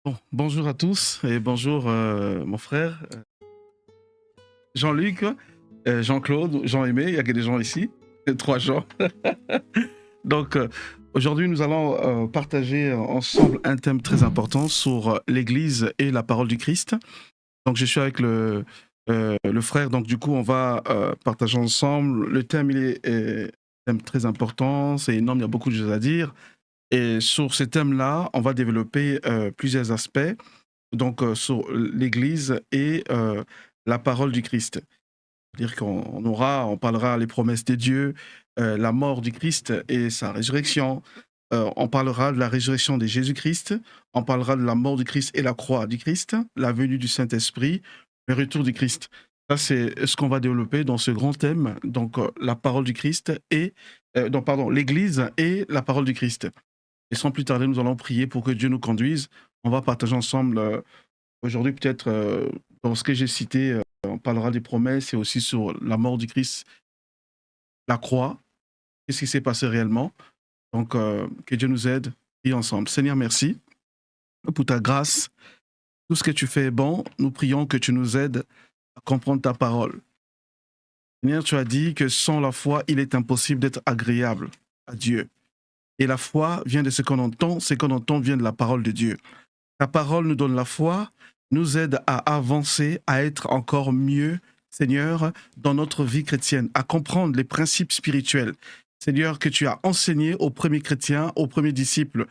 Bon, bonjour à tous et bonjour mon frère Jean-Luc, Jean-Claude, Jean-Aimé, il y a que des gens ici, trois Jean. Donc aujourd'hui nous allons partager ensemble un thème très important sur l'Église et la parole du Christ. Donc je suis avec le frère, donc du coup on va partager ensemble. Le thème il est un thème très important, c'est énorme, il y a beaucoup de choses à dire. Et sur ce thème-là, on va développer plusieurs aspects donc sur l'Église et la parole du Christ. C'est-à-dire on parlera les promesses de Dieu, la mort du Christ et sa résurrection. On parlera de la résurrection de Jésus-Christ. On parlera de la mort du Christ et la croix du Christ, la venue du Saint-Esprit, le retour du Christ. Ça, c'est ce qu'on va développer dans ce grand thème, donc la parole du Christ et, non, pardon, l'Église et la parole du Christ. Et sans plus tarder, nous allons prier pour que Dieu nous conduise. On va partager ensemble aujourd'hui, peut-être, dans ce que j'ai cité, on parlera des promesses et aussi sur la mort du Christ, la croix, qu'est-ce qui s'est passé réellement. Donc, que Dieu nous aide, prions ensemble. Seigneur, merci pour ta grâce. Tout ce que tu fais est bon. Nous prions que tu nous aides à comprendre ta parole. Seigneur, tu as dit que sans la foi, il est impossible d'être agréable à Dieu. Et la foi vient de ce qu'on entend vient de la parole de Dieu. Ta parole nous donne la foi, nous aide à avancer, à être encore mieux, Seigneur, dans notre vie chrétienne, à comprendre les principes spirituels, Seigneur, que tu as enseigné aux premiers chrétiens, aux premiers disciples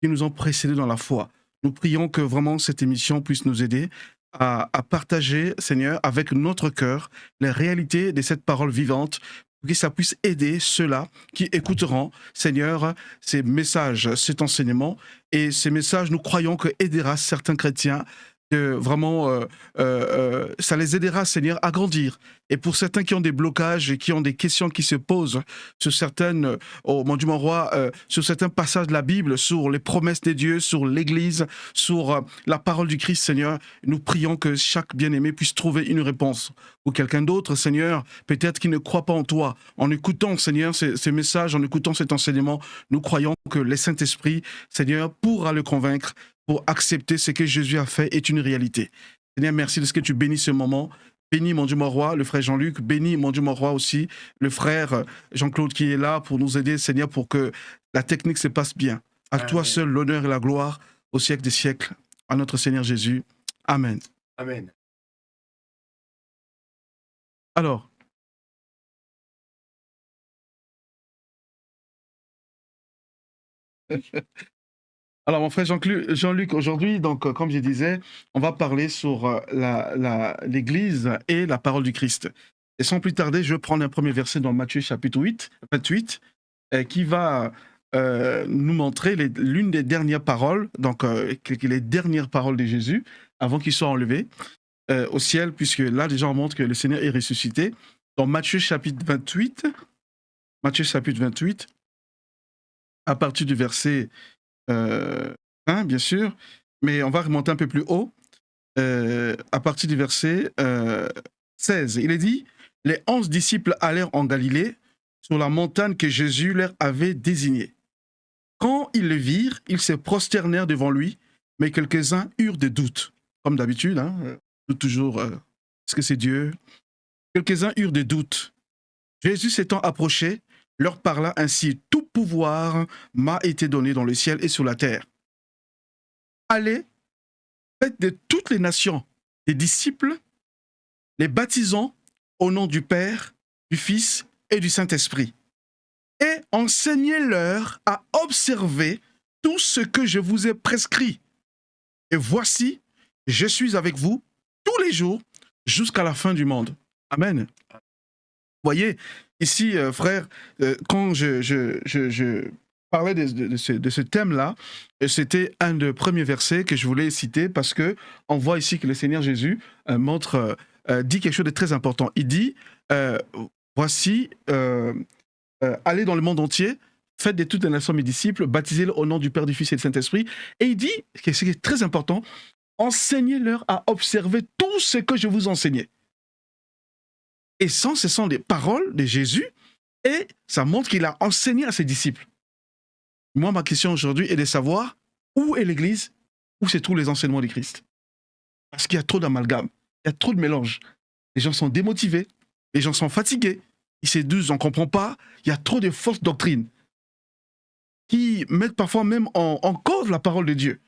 qui nous ont précédés dans la foi. Nous prions que vraiment cette émission puisse nous aider à partager, Seigneur, avec notre cœur, les réalités de cette parole vivante, pour que ça puisse aider ceux-là qui écouteront, Seigneur, ces messages, cet enseignement. Et ces messages, nous croyons que aidera certains chrétiens, que vraiment, ça les aidera, Seigneur, à grandir. Et pour certains qui ont des blocages et qui ont des questions qui se posent sur certaines, oh mon Dieu, mon roi, sur certains passages de la Bible, sur les promesses de Dieu, sur l'Église, sur la parole du Christ, Seigneur, nous prions que chaque bien-aimé puisse trouver une réponse. Ou quelqu'un d'autre, Seigneur, peut-être qui ne croit pas en toi. En écoutant, Seigneur, ces messages, en écoutant cet enseignement, nous croyons que le Saint-Esprit, Seigneur, pourra le convaincre pour accepter ce que Jésus a fait est une réalité. Seigneur, merci de ce que tu bénis ce moment. Bénis, mon Dieu, mon roi, le frère Jean-Luc. Bénis, mon Dieu, mon roi aussi, le frère Jean-Claude qui est là pour nous aider, Seigneur, pour que la technique se passe bien. À toi Amen. seul l'honneur et la gloire au siècle des siècles. À notre Seigneur Jésus. Amen. Amen. Alors, alors mon frère Jean-Luc, aujourd'hui, donc, comme je disais, on va parler sur l'Église et la parole du Christ. Et sans plus tarder, je vais prendre un premier verset dans Matthieu chapitre 28, qui va nous montrer l'une des dernières paroles, donc les dernières paroles de Jésus, avant qu'il soit enlevé au ciel, puisque là déjà on montre que le Seigneur est ressuscité. Dans Matthieu chapitre 28, à partir du verset 1, bien sûr, mais on va remonter un peu plus haut, à partir du verset 16. Il est dit, les 11 disciples allèrent en Galilée, sur la montagne que Jésus leur avait désignée. Quand ils le virent, ils se prosternèrent devant lui, mais quelques-uns eurent des doutes. Comme d'habitude, hein, toujours, est-ce que c'est Dieu? Quelques-uns eurent des doutes. Jésus s'étant approché, leur parla ainsi, tout pouvoir m'a été donné dans le ciel et sur la terre. Allez, faites de toutes les nations des disciples, les baptisant au nom du Père, du Fils et du Saint-Esprit, et enseignez-leur à observer tout ce que je vous ai prescrit. Et voici, je suis avec vous tous les jours jusqu'à la fin du monde. Amen. Vous voyez, ici, frère, quand je parlais de ce thème-là, c'était un des premiers versets que je voulais citer parce que on voit ici que le Seigneur Jésus dit quelque chose de très important. Il dit, voici, allez dans le monde entier, faites de toutes les nations mes disciples, baptisez-les au nom du Père, du Fils et du Saint-Esprit. Et il dit, que c'est très important, enseignez-leur à observer tout ce que je vous enseignais. Et ça, ce sont des paroles de Jésus et ça montre qu'il a enseigné à ses disciples. Moi, ma question aujourd'hui est de savoir où est l'Église où se trouvent les enseignements du Christ. Parce qu'il y a trop d'amalgame, il y a trop de mélange. Les gens sont démotivés, les gens sont fatigués, ils se disent, on ne comprend pas, il y a trop de fausses doctrines qui mettent parfois même en cause la parole de Dieu.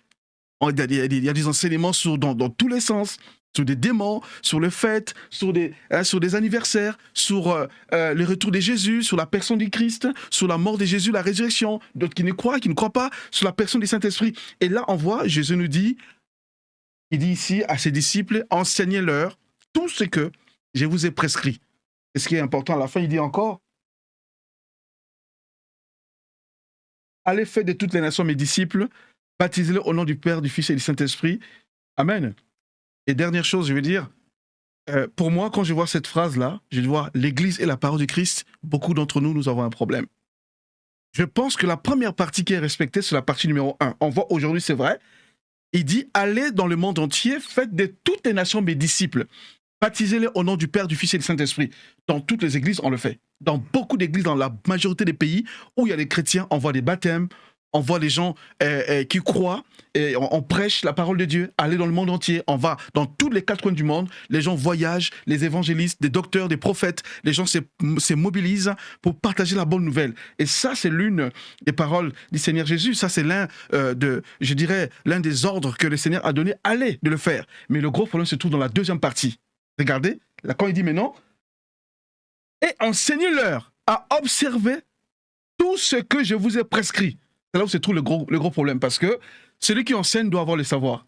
Il y a des enseignements dans tous les sens, sur des démons, sur le fait, sur des anniversaires, sur le retour de Jésus, sur la personne du Christ, sur la mort de Jésus, la résurrection, d'autres qui ne croient pas, sur la personne du Saint-Esprit. Et là, on voit, Jésus nous dit, il dit ici à ses disciples, enseignez-leur tout ce que je vous ai prescrit. Et ce qui est important, à la fin, il dit encore, allez faire de toutes les nations mes disciples, baptisez-les au nom du Père, du Fils et du Saint-Esprit. Amen. Et dernière chose, je veux dire, pour moi, quand je vois cette phrase-là, je vois l'Église et la parole du Christ, beaucoup d'entre nous, nous avons un problème. Je pense que la première partie qui est respectée, c'est la partie numéro 1. On voit aujourd'hui, c'est vrai, il dit, allez dans le monde entier, faites de toutes les nations mes disciples. Baptisez-les au nom du Père, du Fils et du Saint-Esprit. Dans toutes les églises, on le fait. Dans beaucoup d'églises, dans la majorité des pays où il y a des chrétiens, on voit des baptêmes, on voit des gens qui croient, et on prêche la parole de Dieu, aller dans le monde entier, on va dans tous les quatre coins du monde, les gens voyagent, les évangélistes, des docteurs, des prophètes, les gens se mobilisent pour partager la bonne nouvelle. Et ça, c'est l'une des paroles du Seigneur Jésus, ça c'est l'un des ordres que le Seigneur a donné, allez de le faire. Mais le gros problème se trouve dans la deuxième partie. Regardez, là quand il dit maintenant, et enseignez-leur à observer tout ce que je vous ai prescrit. C'est là où se trouve le gros problème, parce que celui qui enseigne doit avoir le savoir.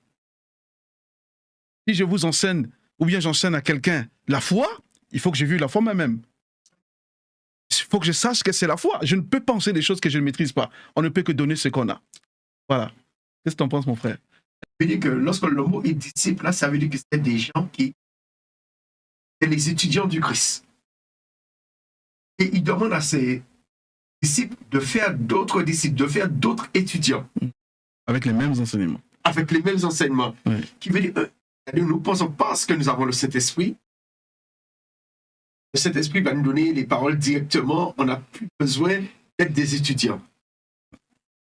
Si je vous enseigne, ou bien j'enseigne à quelqu'un la foi, il faut que j'ai vu la foi moi-même. Il faut que je sache que c'est la foi. Je ne peux pas enseigner des choses que je ne maîtrise pas. On ne peut que donner ce qu'on a. Voilà. Qu'est-ce que tu en penses, mon frère? Ça veut dire que lorsque le mot est disciple, là, ça veut dire que c'est des gens qui sont les étudiants du Christ. Et il demande à ses disciples de faire d'autres disciples, de faire d'autres étudiants. Avec les mêmes enseignements. Avec les mêmes enseignements. Oui. Qui veut dire, nous pensons parce que nous avons le Saint-Esprit. Le Saint-Esprit va nous donner les paroles directement. On n'a plus besoin d'être des étudiants.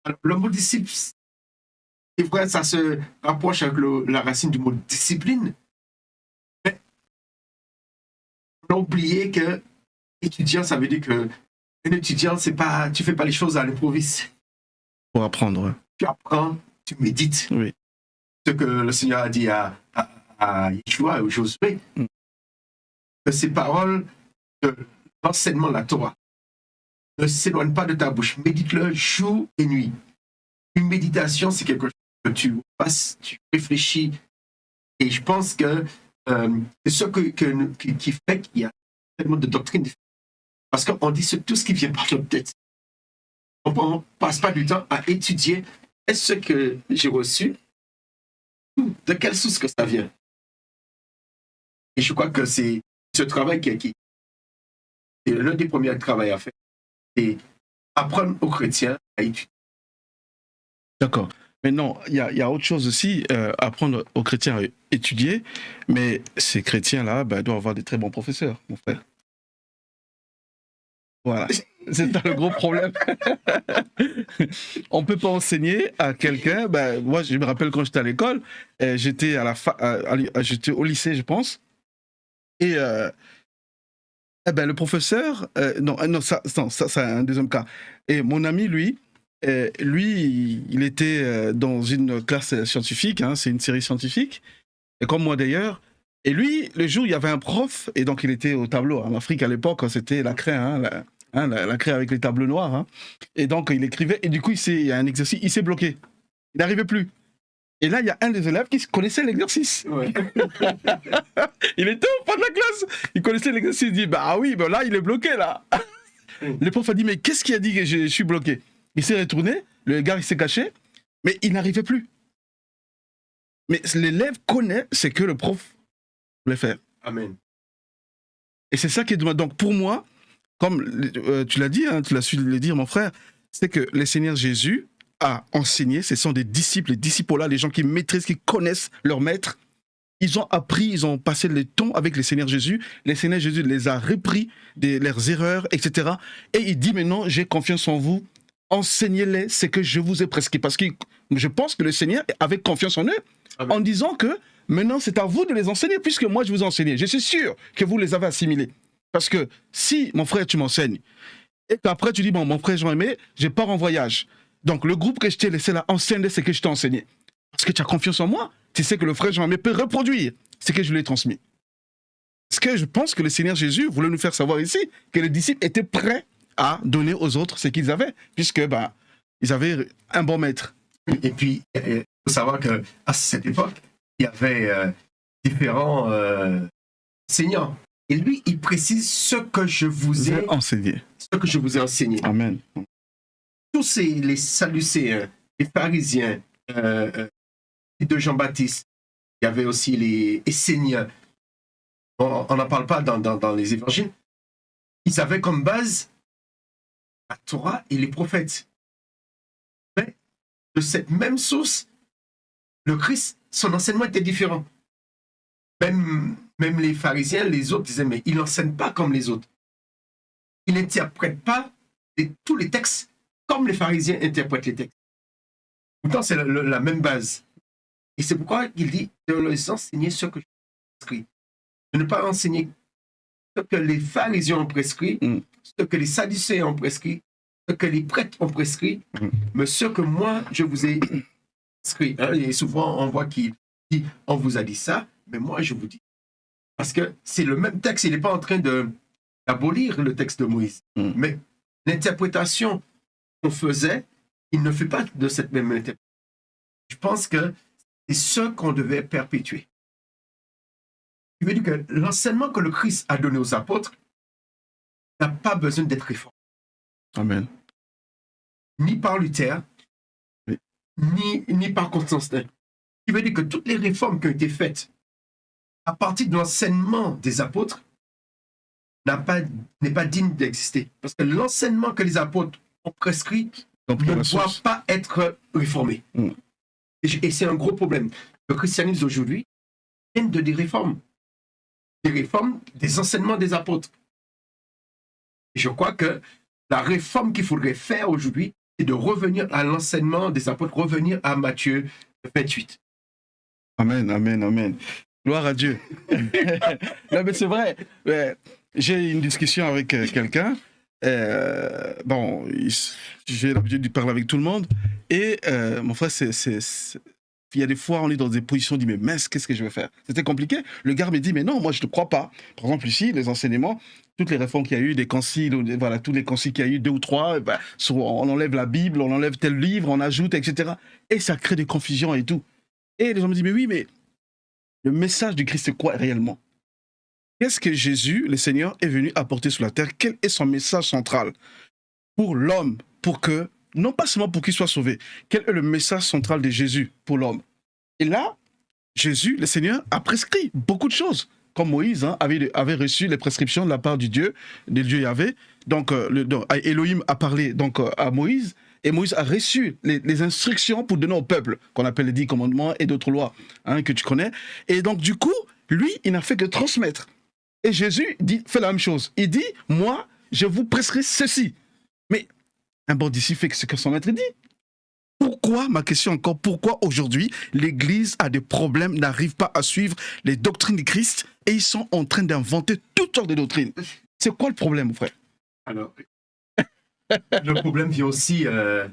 Alors, le mot disciple, c'est vrai, ça se rapproche avec la racine du mot discipline. Mais on a oublié que étudiant, ça veut dire que un étudiant, c'est pas, tu fais pas les choses à l'improviste. Pour apprendre. Tu apprends, tu médites. Oui. Ce que le Seigneur a dit à Yeshua et au Josué. Que ces paroles de l'enseignement de la Torah ne s'éloignent pas de ta bouche. Médite-le jour et nuit. Une méditation, c'est quelque chose que tu passes, tu réfléchis. Et je pense que c'est ce qui fait qu'il y a tellement de doctrines. Parce qu'on dit tout ce qui vient par notre tête. On ne passe pas du temps à étudier est-ce que j'ai reçu, de quelle source que ça vient. Et je crois que c'est ce travail qui est l'un des premiers travaux à faire. C'est apprendre aux chrétiens à étudier. D'accord. Mais non, il y a autre chose aussi, apprendre aux chrétiens à étudier, mais ces chrétiens-là doivent avoir des très bons professeurs, mon frère. Voilà, c'est ça le gros problème. On ne peut pas enseigner à quelqu'un, moi je me rappelle quand j'étais à l'école, j'étais j'étais au lycée je pense, et le professeur, ça c'est un deuxième cas, et mon ami lui, il était dans une classe scientifique, hein, c'est une série scientifique, et comme moi d'ailleurs, et lui, le jour, il y avait un prof, et donc il était au tableau. En Afrique, à l'époque, c'était la craie, la craie avec les tableaux noirs. Hein. Et donc, il écrivait, et du coup, il y a un exercice, il s'est bloqué. Il n'arrivait plus. Et là, il y a un des élèves qui connaissait l'exercice. Ouais. Il était au fond de la classe. Il connaissait l'exercice. Il dit, oui, là, il est bloqué, là. Le prof a dit, mais qu'est-ce qui a dit que je suis bloqué? Il s'est retourné, le gars, il s'est caché, mais il n'arrivait plus. Mais l'élève connaît ce que le prof voulait faire. Amen. Et c'est ça qui est demandé. Donc pour moi, comme tu l'as dit, hein, tu l'as su le dire, mon frère, c'est que le Seigneur Jésus a enseigné, ce sont des disciples, les disciples-là, les gens qui maîtrisent, qui connaissent leur maître. Ils ont appris, ils ont passé le temps avec le Seigneur Jésus. Le Seigneur Jésus les a repris de leurs erreurs, etc. Et il dit maintenant, j'ai confiance en vous, enseignez-les ce que je vous ai prescrit. Parce que je pense que le Seigneur avait confiance en eux, Amen. en disant que maintenant c'est à vous de les enseigner, puisque moi je vous ai enseigné. Je suis sûr que vous les avez assimilés. Parce que si, mon frère, tu m'enseignes, et qu'après tu dis, bon, mon frère Jean-Aimé, je pars en voyage. Donc le groupe que je t'ai laissé là, enseigne ce que je t'ai enseigné. Parce que tu as confiance en moi, tu sais que le frère Jean-Aimé peut reproduire ce que je lui ai transmis. Parce que je pense que le Seigneur Jésus voulait nous faire savoir ici que les disciples étaient prêts à donner aux autres ce qu'ils avaient, puisque ils avaient un bon maître. Et puis, il faut savoir qu'à cette époque, il y avait différents enseignants. Et lui, il précise ce que je vous ai enseigné. Ce que je vous ai enseigné. Amen. Tous les Sadducéens, les pharisiens, de Jean-Baptiste, il y avait aussi les Esséniens. On n'en parle pas dans les évangiles. Ils avaient comme base la Torah et les prophètes. Mais de cette même source, le Christ, son enseignement était différent. Même les pharisiens, les autres disaient, mais il n'enseigne pas comme les autres. Il n'interprète pas tous les textes comme les pharisiens interprètent les textes. Pourtant, c'est la même base. Et c'est pourquoi il dit de leur enseigner ce que je prescris. De ne pas enseigner ce que les pharisiens ont prescrit, ce que les sadducéens ont prescrit, ce que les prêtres ont prescrit, mais ce que moi, je vous ai prescrit. Et souvent, on voit qu'il dit, on vous a dit ça, mais moi, je vous dis. Parce que c'est le même texte, il n'est pas en train d'abolir le texte de Moïse. Mais l'interprétation qu'on faisait, il ne fait pas de cette même interprétation. Je pense que c'est ce qu'on devait perpétuer. Il veut dire que l'enseignement que le Christ a donné aux apôtres n'a pas besoin d'être réformé. Amen. Ni par Luther, oui. ni par Constantin. Il veut dire que toutes les réformes qui ont été faites à partir de l'enseignement des apôtres n'est pas digne d'exister. Parce que l'enseignement que les apôtres ont prescrit ne doit pas être réformé. Et c'est un gros problème. Le christianisme d'aujourd'hui vient de des réformes. Des réformes des enseignements des apôtres. Et je crois que la réforme qu'il faudrait faire aujourd'hui, c'est de revenir à l'enseignement des apôtres, revenir à Matthieu 28. Amen, amen, amen. Gloire à Dieu. Non, mais c'est vrai. J'ai une discussion avec quelqu'un. Bon, j'ai l'habitude de parler avec tout le monde. Et mon frère, il y a des fois, on est dans des positions, on dit, mais mince, qu'est-ce que je vais faire? C'était compliqué. Le gars me dit, mais non, moi, je ne crois pas. Par exemple, ici, les enseignements, toutes les réformes qu'il y a eu, des conciles, voilà, tous les conciles qu'il y a eu, 2 ou 3, on enlève la Bible, on enlève tel livre, on ajoute, etc. Et ça crée des confusions et tout. Et les gens me disent, mais oui, mais le message du Christ, c'est quoi réellement? Qu'est-ce que Jésus, le Seigneur, est venu apporter sur la terre? Quel est son message central pour l'homme, pour que, non pas seulement pour qu'il soit sauvé, quel est le message central de Jésus pour l'homme? Et là, Jésus, le Seigneur, a prescrit beaucoup de choses. Comme Moïse avait reçu les prescriptions de la part du Dieu Yahvé. Donc, Elohim a parlé donc, à Moïse, et Moïse a reçu les instructions pour donner au peuple, qu'on appelle les 10 commandements et d'autres lois que tu connais. Et donc, du coup, lui, il n'a fait que transmettre. Et Jésus fait la même chose. Il dit, moi, je vous prescris ceci. Mais un bon disciple fait ce que son maître dit. Pourquoi, ma question encore, pourquoi aujourd'hui l'Église a des problèmes, n'arrive pas à suivre les doctrines du Christ et ils sont en train d'inventer toutes sortes de doctrines? C'est quoi le problème, mon frère? Alors, le problème vient aussi, je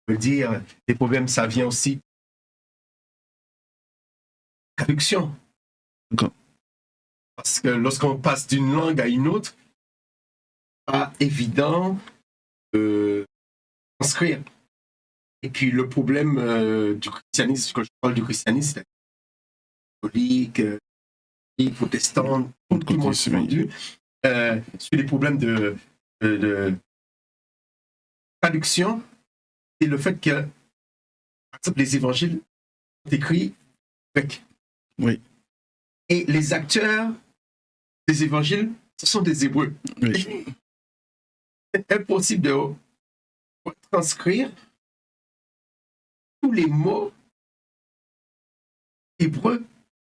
veux dire, les problèmes, ça vient aussi traduction. D'accord. Parce que lorsqu'on passe d'une langue à une autre, pas évident de transcrire. Et puis le problème du christianisme, quand je parle du christianisme, c'est catholique, protestant, tout le monde est vendu. Sur les problèmes de traduction, c'est le fait que, par exemple, les évangiles sont écrits grec. Oui. Et les acteurs des évangiles, ce sont des Hébreux. Oui. C'est impossible de transcrire tous les mots hébreux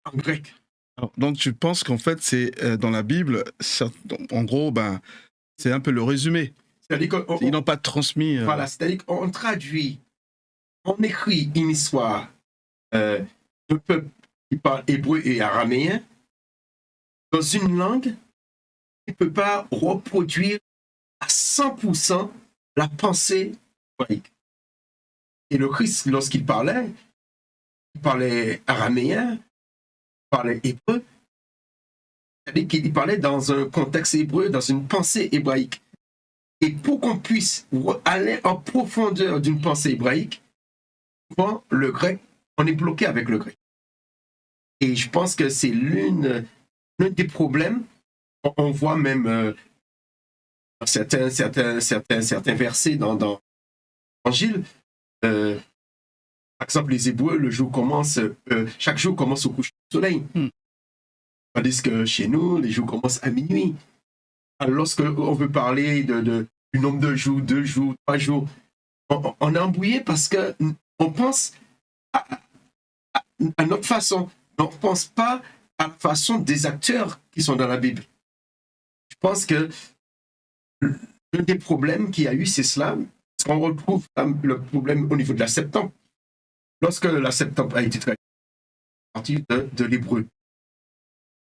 en grec. Alors, donc tu penses qu'en fait, c'est dans la Bible, en gros, c'est un peu le résumé. C'est-à-dire Ils n'ont pas transmis. Voilà, c'est-à-dire qu'on traduit, on écrit une histoire de peuple qui parle hébreu et araméen dans une langue qui ne peut pas reproduire à 100% la pensée hébraïque. Et le Christ, lorsqu'il parlait, il parlait araméen, il parlait hébreu, c'est-à-dire qu'il parlait dans un contexte hébreu, dans une pensée hébraïque. Et pour qu'on puisse aller en profondeur d'une pensée hébraïque, souvent, le grec, on est bloqué avec le grec. Et je pense que c'est l'un des problèmes. On voit même certains versets dans l'Évangile. Par exemple, les Hébreux, chaque jour commence au coucher du soleil. Tandis que chez nous, les jours commencent à minuit. Alors, lorsqu'on veut parler du nombre de jours, 2 jours, 3 jours, on est embrouillé parce qu'on pense à notre façon. On ne pense pas à la façon des acteurs qui sont dans la Bible. Je pense que l'un des problèmes qu'il y a eu, c'est cela. Parce qu'on retrouve le problème au niveau de la Septante. Lorsque la Septante a été traduite à partir de l'hébreu.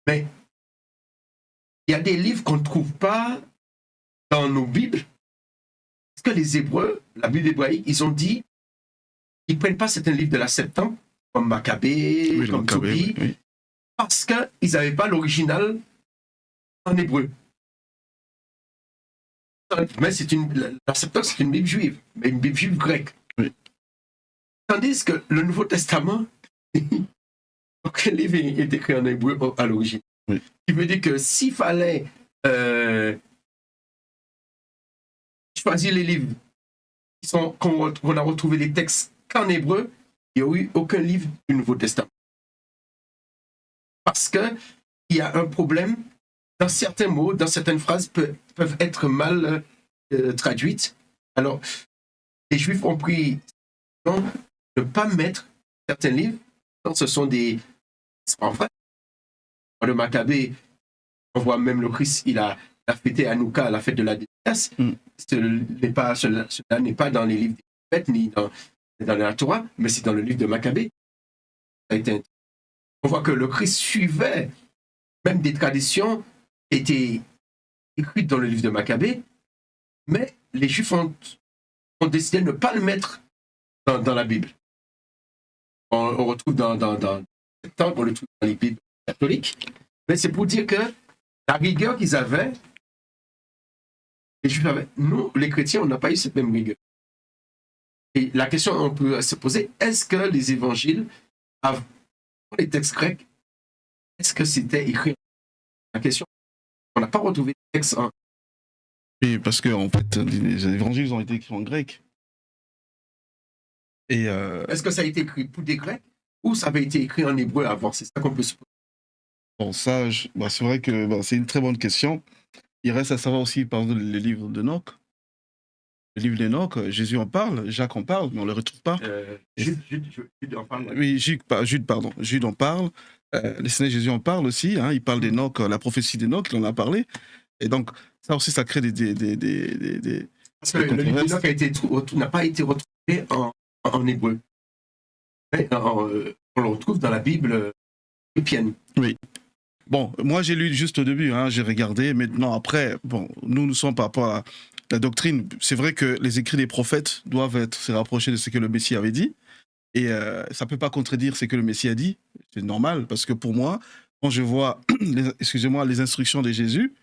Mais il y a des livres qu'on ne trouve pas dans nos Bibles. Parce que les Hébreux, la Bible hébraïque, ils ont dit, ils ne prennent pas certains livres de la Septante, comme Maccabée, comme Tobie, oui. Parce qu'ils n'avaient pas l'original en hébreu. Mais la Septante, c'est une Bible juive, mais une Bible juive grecque. Oui. Tandis que le Nouveau Testament, aucun livre est écrit en hébreu à l'origine. Oui. Ce qui veut dire que s'il fallait choisir les livres qu'on a retrouvé les textes qu'en hébreu, il n'y a eu aucun livre du Nouveau Testament. Parce qu'il y a un problème, dans certains mots, dans certaines phrases peuvent être mal traduites. Alors, les Juifs ont pris de ne pas mettre certains livres, donc ce sont des... C'est pas vrai. Dans le Maccabée, on voit même le Christ, il a fêté Hanouka, la fête de la dédicace. Cela n'est pas dans les livres des prophètes, ni dans la Torah, mais c'est dans le livre de Maccabée. On voit que le Christ suivait même des traditions qui étaient écrites dans le livre de Maccabée, mais les Juifs ont décidé de ne pas le mettre dans la Bible. On retrouve dans on le trouve dans les Bibles catholiques, mais c'est pour dire que la rigueur qu'ils avaient, les Juifs avaient. Nous, les chrétiens, on n'a pas eu cette même rigueur. Et la question on peut se poser, est-ce que les évangiles, avant les textes grecs, est-ce que c'était écrit? La question, on n'a pas retrouvé les textes en... Oui, parce que en fait, les évangiles ont été écrits en grec. Et est-ce que ça a été écrit pour des Grecs ou ça avait été écrit en hébreu avant? C'est ça qu'on peut se poser. Bon, ça, c'est vrai que c'est une très bonne question. Il reste à savoir aussi, par exemple, le livre d'Enoch. Le livre d'Enoch, Jésus en parle, Jacques en parle, mais on ne le retrouve pas. Jude en parle. Oui, Jude en parle. Le Seigneur Jésus en parle aussi. Hein, il parle d'Enoch, la prophétie d'Enoch, il en a parlé. Et donc, ça aussi, ça crée des parce que le livre d'Enoch n'a pas été retrouvé en hébreu. Mais on le retrouve dans la Bible chrétienne. Oui. Bon, moi j'ai lu juste au début, hein, j'ai regardé. Maintenant, après, bon, nous sommes par rapport à la doctrine. C'est vrai que les écrits des prophètes doivent se rapprocher de ce que le Messie avait dit. Et ça ne peut pas contredire ce que le Messie a dit. C'est normal, parce que pour moi, quand je vois les instructions de Jésus,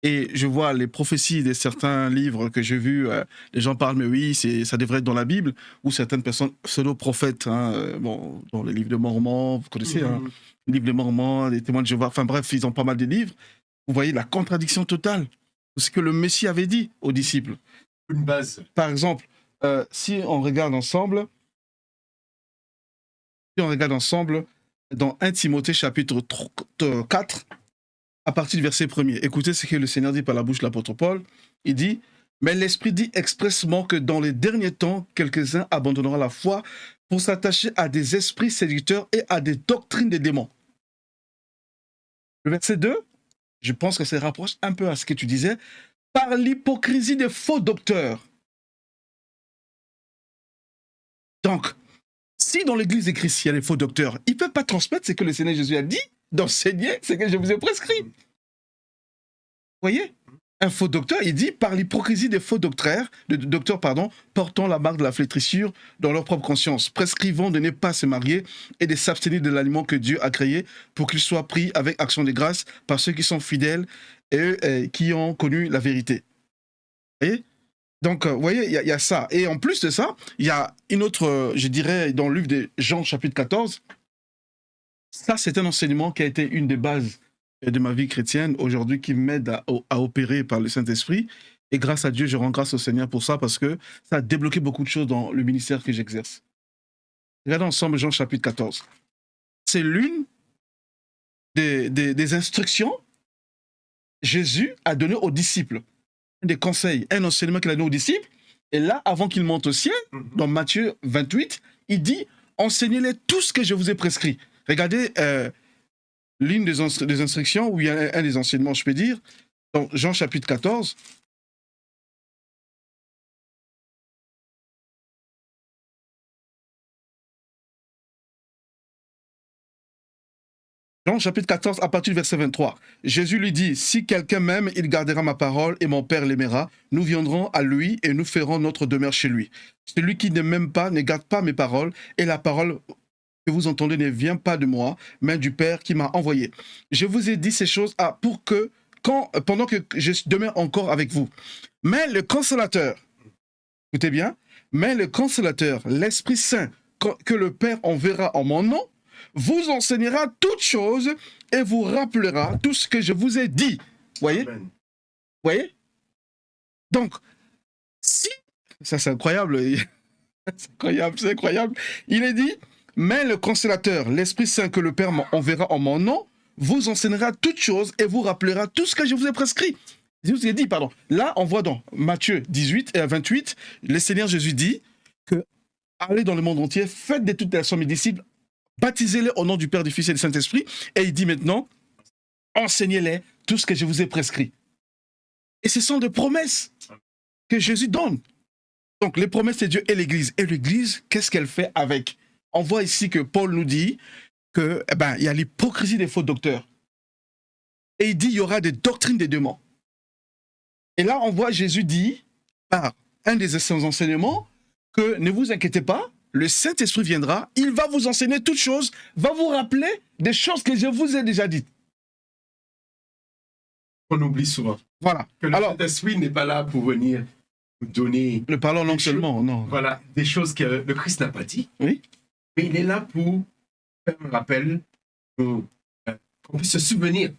et je vois les prophéties de certains livres que j'ai vus, les gens parlent, mais oui, ça devrait être dans la Bible, ou certaines personnes, pseudo-prophètes, hein, dans les livres de Mormons, vous connaissez, hein, les livres de Mormons, les témoins de Jéhovah, enfin bref, ils ont pas mal de livres. Vous voyez la contradiction totale de ce que le Messie avait dit aux disciples. Une base. Par exemple, si on regarde ensemble dans 1 Timothée chapitre 4, à partir du verset 1er. Écoutez ce que le Seigneur dit par la bouche de l'apôtre Paul. Il dit, mais l'Esprit dit expressément que dans les derniers temps, quelques-uns abandonneront la foi pour s'attacher à des esprits séducteurs et à des doctrines des démons. Le verset 2, je pense que ça rapproche un peu à ce que tu disais. par l'hypocrisie des faux docteurs. Donc, si dans l'église de Christ, il y a des faux docteurs, ils ne peuvent pas transmettre ce que le Seigneur Jésus a dit, d'enseigner ce que je vous ai prescrit. Vous voyez? Un faux docteur, il dit par l'hypocrisie des faux docteurs, portant la marque de la flétrissure dans leur propre conscience, prescrivant de ne pas se marier et de s'abstenir de l'aliment que Dieu a créé pour qu'il soit pris avec action de grâce par ceux qui sont fidèles et qui ont connu la vérité. Vous voyez? Donc, vous voyez, il y a ça. Et en plus de ça, il y a une autre, je dirais, dans le livre de Jean, chapitre 14, ça, c'est un enseignement qui a été une des bases de ma vie chrétienne aujourd'hui, qui m'aide à opérer par le Saint-Esprit. Et grâce à Dieu, je rends grâce au Seigneur pour ça, parce que ça a débloqué beaucoup de choses dans le ministère que j'exerce. Regardons ensemble Jean chapitre 14. C'est l'une des instructions que Jésus a données aux disciples. Des conseils, un enseignement qu'il a donné aux disciples. Et là, avant qu'il monte au ciel, dans Matthieu 28, il dit « Enseignez-les tout ce que je vous ai prescrit ». Regardez l'une des instructions, où il y a un des enseignements, je peux dire, dans Jean chapitre 14. Jean chapitre 14, à partir du verset 23. Jésus lui dit, « Si quelqu'un m'aime, il gardera ma parole et mon Père l'aimera. Nous viendrons à lui et nous ferons notre demeure chez lui. Celui qui ne m'aime pas ne garde pas mes paroles et la parole que vous entendez ne vient pas de moi, mais du Père qui m'a envoyé. Je vous ai dit ces choses pour que, pendant que je demeure encore avec vous. Mais le Consolateur, écoutez bien, mais le Consolateur, l'Esprit Saint, que le Père enverra en mon nom, vous enseignera toutes choses et vous rappellera tout ce que je vous ai dit. » Voyez? Voyez? Donc, si... Ça, c'est incroyable. C'est incroyable, c'est incroyable. Il est dit, mais le Consolateur, l'Esprit Saint que le Père enverra en mon nom, vous enseignera toutes choses et vous rappellera tout ce que je vous ai prescrit. Je vous ai dit, pardon. Là, on voit dans Matthieu 18 et 28, le Seigneur Jésus dit que allez dans le monde entier, faites de toutes les nations mes disciples, baptisez-les au nom du Père, du Fils et du Saint-Esprit. Et il dit maintenant, enseignez-les tout ce que je vous ai prescrit. Et ce sont des promesses que Jésus donne. Donc, les promesses de Dieu et l'Église. Et l'Église, qu'est-ce qu'elle fait avec? On voit ici que Paul nous dit qu'il y a l'hypocrisie des faux docteurs. Et il dit qu'il y aura des doctrines des démons. Et là, on voit Jésus dire, par un des enseignements, que ne vous inquiétez pas, le Saint-Esprit viendra, il va vous enseigner toutes choses, va vous rappeler des choses que je vous ai déjà dites. On oublie souvent. Voilà. Que le Saint-Esprit n'est pas là pour venir nous donner... Le parler en langue seulement, non. Voilà, des choses que le Christ n'a pas dit. Oui. Mais il est là pour faire un rappel, qu'on puisse se souvenir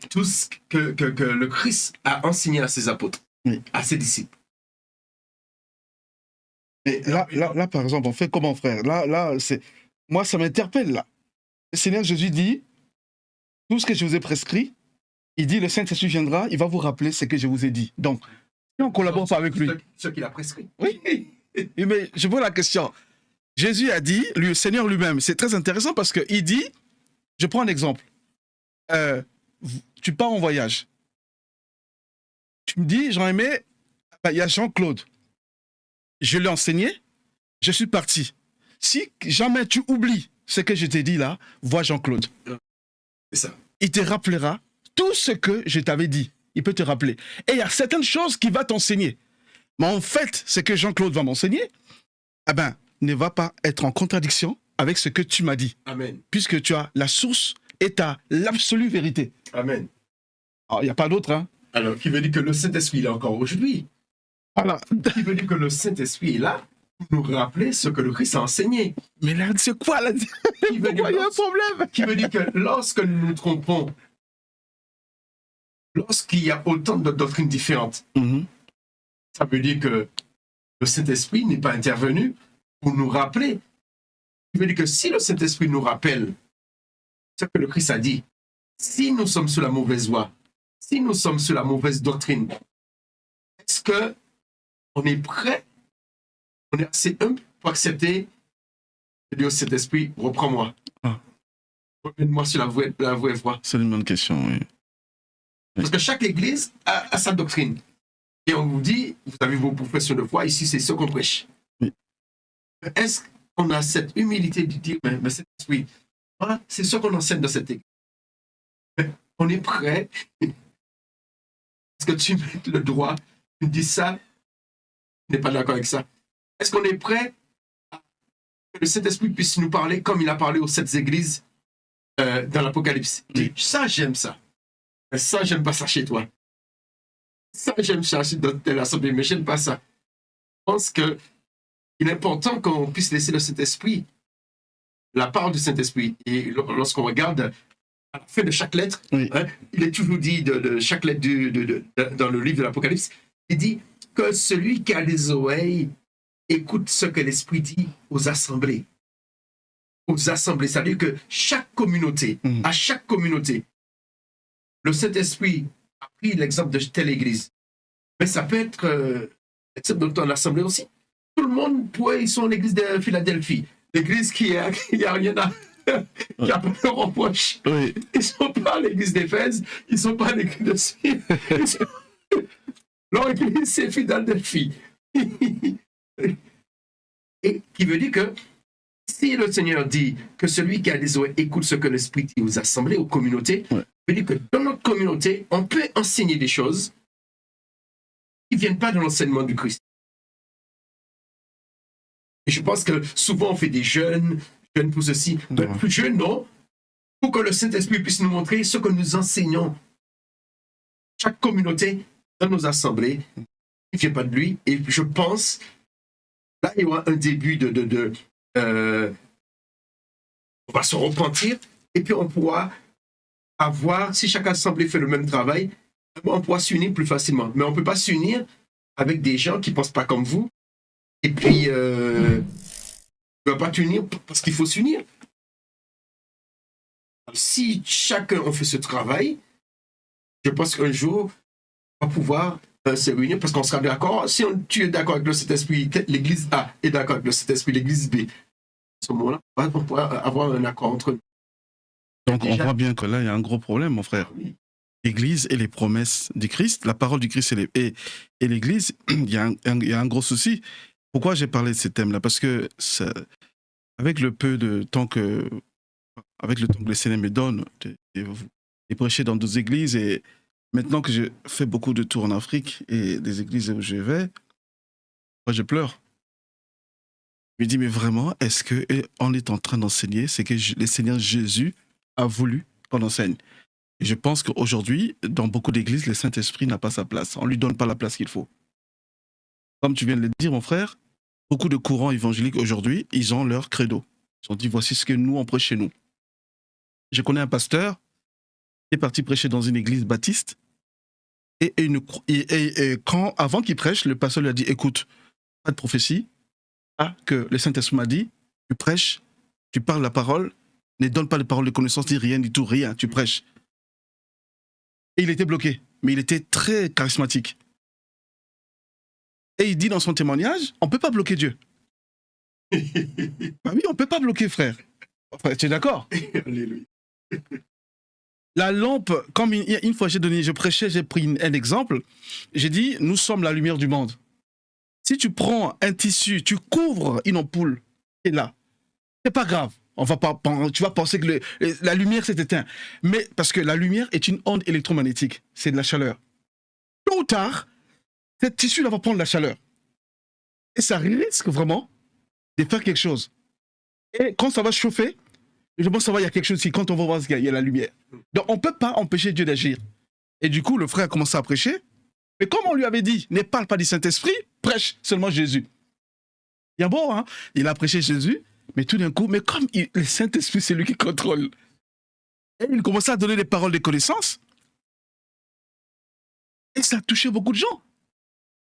tout ce que le Christ a enseigné à ses apôtres, à ses disciples. Et là, par exemple, on fait comment, frère? Là, moi, ça m'interpelle, là. Le Seigneur Jésus dit, tout ce que je vous ai prescrit, il dit, le Saint-Esprit viendra, il va vous rappeler ce que je vous ai dit. Donc, si on ne collabore pas avec lui... Ce qu'il a prescrit. Oui, mais je pose la question. Jésus a dit, le Seigneur lui-même, c'est très intéressant parce qu'il dit, je prends un exemple, tu pars en voyage. Tu me dis, Jean-Aimé, il y a Jean-Claude. Je l'ai enseigné, je suis parti. Si jamais tu oublies ce que je t'ai dit là, vois Jean-Claude. C'est ça. Il te rappellera tout ce que je t'avais dit. Il peut te rappeler. Et il y a certaines choses qu'il va t'enseigner. Mais en fait, ce que Jean-Claude va m'enseigner, ne va pas être en contradiction avec ce que tu m'as dit. Amen. Puisque tu as la source et tu as l'absolue vérité. Amen. Alors, il n'y a pas d'autre. Hein? Alors, qui veut dire que le Saint-Esprit est encore aujourd'hui. Voilà. Qui veut dire que le Saint-Esprit est là pour nous rappeler ce que le Christ a enseigné. Mais là, c'est quoi là? Il y a un problème. Qui veut dire que lorsque nous nous trompons, lorsqu'il y a autant de doctrines différentes, ça veut dire que le Saint-Esprit n'est pas intervenu pour nous rappeler. Ça veut dire que si le Saint-Esprit nous rappelle ce que le Christ a dit, si nous sommes sur la mauvaise voie, si nous sommes sur la mauvaise doctrine, est-ce qu'on est prêt, on est assez humble pour accepter de dire au Saint-Esprit, reprends-moi. Remène-moi sur la vraie voie. C'est une bonne question, oui. Parce que chaque église a sa doctrine. Et on vous dit, vous avez vos professions de foi, ici c'est ce qu'on prêche. Oui. Est-ce qu'on a cette humilité de dire, mais cet esprit, voilà, c'est ce qu'on enseigne dans cette église. Mais on est prêt. Est-ce que tu mets le droit, tu dis ça, tu n'es pas d'accord avec ça? Est-ce qu'on est prêt à que le Saint-Esprit puisse nous parler comme il a parlé aux 7 églises dans l'Apocalypse? Oui. Ça, j'aime ça. Mais ça, j'aime pas ça chez toi. Ça, j'aime ça dans telle assemblée, mais j'aime pas ça. Je pense qu'il est important qu'on puisse laisser le Saint-Esprit, la parole du Saint-Esprit. Et lorsqu'on regarde à la fin de chaque lettre, Oui. hein, il est toujours dit de chaque lettre dans le livre de l'Apocalypse, il dit que celui qui a des oreilles écoute ce que l'Esprit dit aux assemblées. Aux assemblées, c'est-à-dire que chaque communauté, à chaque communauté, le Saint-Esprit a pris l'exemple de telle église. Mais ça peut être l'exemple de ton assemblée aussi. Tout le monde, ils sont l'église de Philadelphie. L'église qui a rien à... qui a pas de reproche. Oui. Ils ne sont pas l'église d'Éphèse, ils ne sont pas l'église de Smyrne. Leur église, c'est Philadelphie. Et qui veut dire que si le Seigneur dit que celui qui a des oreilles écoute ce que l'Esprit dit aux assemblées, aux communautés, veut dire que dans notre communauté, on peut enseigner des choses qui ne viennent pas de l'enseignement du Christ. Et je pense que souvent on fait des jeunes pour ceci, mais plus jeunes, non, pour que le Saint-Esprit puisse nous montrer ce que nous enseignons. Chaque communauté, dans nos assemblées, il ne vient pas de lui. Et je pense, là, il y aura un début on va se repentir, et puis on pourra avoir, si chaque assemblée fait le même travail, on pourra s'unir plus facilement. Mais on ne peut pas s'unir avec des gens qui ne pensent pas comme vous, et puis on ne va pas s'unir parce qu'il faut s'unir. Si chacun on fait ce travail, je pense qu'un jour, on va pouvoir se réunir parce qu'on sera d'accord. Si tu es d'accord avec le Saint-Esprit, l'église A est d'accord avec le Saint-Esprit, l'église B, à ce moment-là, on pourra avoir un accord entre nous. Donc on voit bien que là, il y a un gros problème, mon frère. Oui. L'Église et les promesses du Christ, la parole du Christ et l'Église, il y a un gros souci. Pourquoi j'ai parlé de ces thèmes-là? Parce que avec le peu de temps que le Seigneur me donne de prêcher dans d'autres églises, et maintenant que je fais beaucoup de tours en Afrique et des églises où je vais, moi je pleure. Je me dis, mais vraiment, est-ce qu'on est en train d'enseigner ce que le Seigneur Jésus a voulu qu'on enseigne? Et je pense qu'aujourd'hui, dans beaucoup d'églises, le Saint-Esprit n'a pas sa place. On ne lui donne pas la place qu'il faut. Comme tu viens de le dire, mon frère, beaucoup de courants évangéliques aujourd'hui, ils ont leur credo. Ils ont dit, voici ce que nous, on prêche chez nous. Je connais un pasteur qui est parti prêcher dans une église baptiste. Et avant qu'il prêche, le pasteur lui a dit, écoute, pas de prophétie. Que le Saint-Esprit m'a dit, tu prêches, tu parles la parole, ne donne pas de parole de connaissance, ni rien du tout, rien, tu prêches. Et il était bloqué, mais il était très charismatique. Et il dit dans son témoignage, on ne peut pas bloquer Dieu. Bah oui, on ne peut pas bloquer, frère. Enfin, tu es d'accord? Alléluia. La lampe, comme une fois je prêchais, j'ai pris un exemple, j'ai dit, nous sommes la lumière du monde. Si tu prends un tissu, tu couvres une ampoule, et là, c'est pas grave. Tu vas penser que la lumière s'est éteinte. Mais parce que la lumière est une onde électromagnétique, c'est de la chaleur. Tôt ou tard, ce tissu-là va prendre la chaleur. Et ça risque vraiment de faire quelque chose. Et quand ça va chauffer, je pense qu'il y a quelque chose ici, quand on va voir qu'il y a la lumière. Donc on ne peut pas empêcher Dieu d'agir. Et du coup, le frère a commencé à prêcher. Mais comme on lui avait dit, ne parle pas du Saint-Esprit, prêche seulement Jésus. Il y a beau, hein? Il a prêché Jésus, mais tout d'un coup, mais comme le Saint-Esprit, c'est lui qui contrôle. Et il commençait à donner des paroles de connaissance. Et ça a touché beaucoup de gens.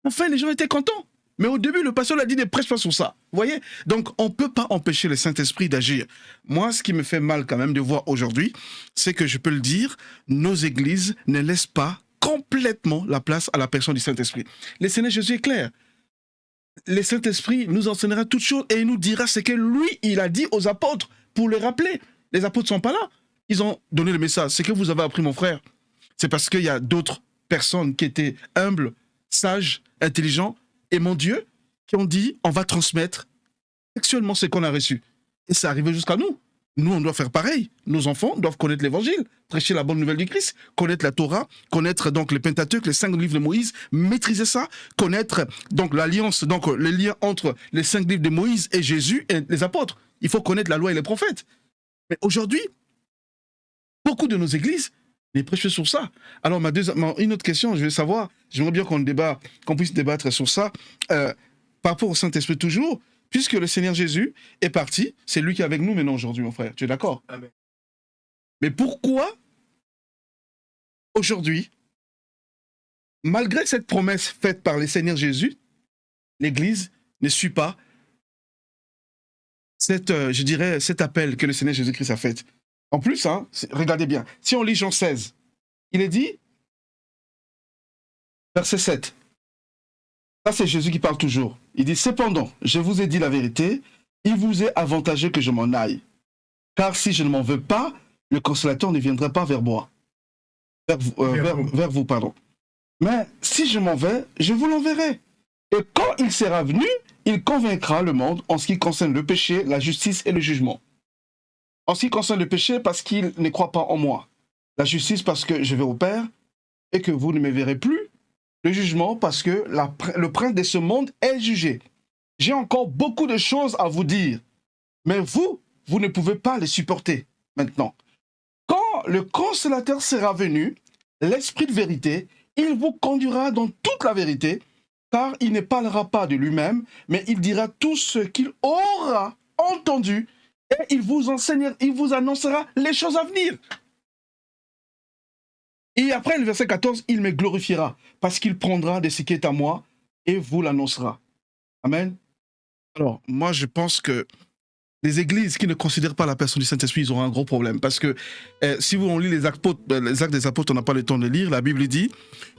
Enfin, les gens étaient contents. Mais au début, le pasteur a dit, ne prêche pas sur ça. Vous voyez? Donc, on ne peut pas empêcher le Saint-Esprit d'agir. Moi, ce qui me fait mal quand même de voir aujourd'hui, c'est que je peux le dire, nos églises ne laissent pas complètement la place à la personne du Saint-Esprit. Le Seigneur Jésus est clair. Le Saint-Esprit nous enseignera toutes choses et il nous dira ce que lui, il a dit aux apôtres pour les rappeler. Les apôtres ne sont pas là. Ils ont donné le message. Ce que vous avez appris, mon frère, C'est parce qu'il y a d'autres personnes qui étaient humbles, sages, intelligents, aimant Dieu, qui ont dit, on va transmettre actuellement ce qu'on a reçu. Et c'est arrivé jusqu'à nous. Nous, on doit faire pareil. Nos enfants doivent connaître l'évangile, prêcher la bonne nouvelle du Christ, connaître la Torah, connaître donc les Pentateuque, les 5 livres de Moïse, maîtriser ça, connaître donc l'alliance, donc le lien entre les 5 livres de Moïse et Jésus et les apôtres. Il faut connaître la loi et les prophètes. Mais aujourd'hui, beaucoup de nos églises les prêchent sur ça. Alors, une autre question, je veux savoir, j'aimerais bien qu'on puisse débattre sur ça, par rapport au Saint-Esprit toujours, puisque le Seigneur Jésus est parti, c'est lui qui est avec nous maintenant aujourd'hui, mon frère. Tu es d'accord? Amen. Mais pourquoi, aujourd'hui, malgré cette promesse faite par le Seigneur Jésus, l'Église ne suit pas cet appel que le Seigneur Jésus-Christ a fait? En plus, regardez bien, si on lit Jean 16, il est dit, verset 7, ça c'est Jésus qui parle toujours. Il dit, cependant, je vous ai dit la vérité, il vous est avantageux que je m'en aille. Car si je ne m'en veux pas, le consolateur ne viendra pas vers moi. Vers vous, pardon. Mais si je m'en vais, je vous l'enverrai. Et quand il sera venu, il convaincra le monde en ce qui concerne le péché, la justice et le jugement. En ce qui concerne le péché, parce qu'il ne croit pas en moi. La justice, parce que je vais au Père et que vous ne me verrez plus. Le jugement, parce que le prince de ce monde est jugé. J'ai encore beaucoup de choses à vous dire, mais vous ne pouvez pas les supporter maintenant. Quand le consolateur sera venu, l'Esprit de vérité, il vous conduira dans toute la vérité, car il ne parlera pas de lui-même, mais il dira tout ce qu'il aura entendu, et il vous annoncera les choses à venir. Et après le verset 14, il me glorifiera, parce qu'il prendra de ce qui est à moi, et vous l'annoncera. Amen. Alors, moi, je pense que les églises qui ne considèrent pas la personne du Saint-Esprit, ils auront un gros problème. Parce que si on lit les actes des apôtres, on n'a pas le temps de lire, la Bible dit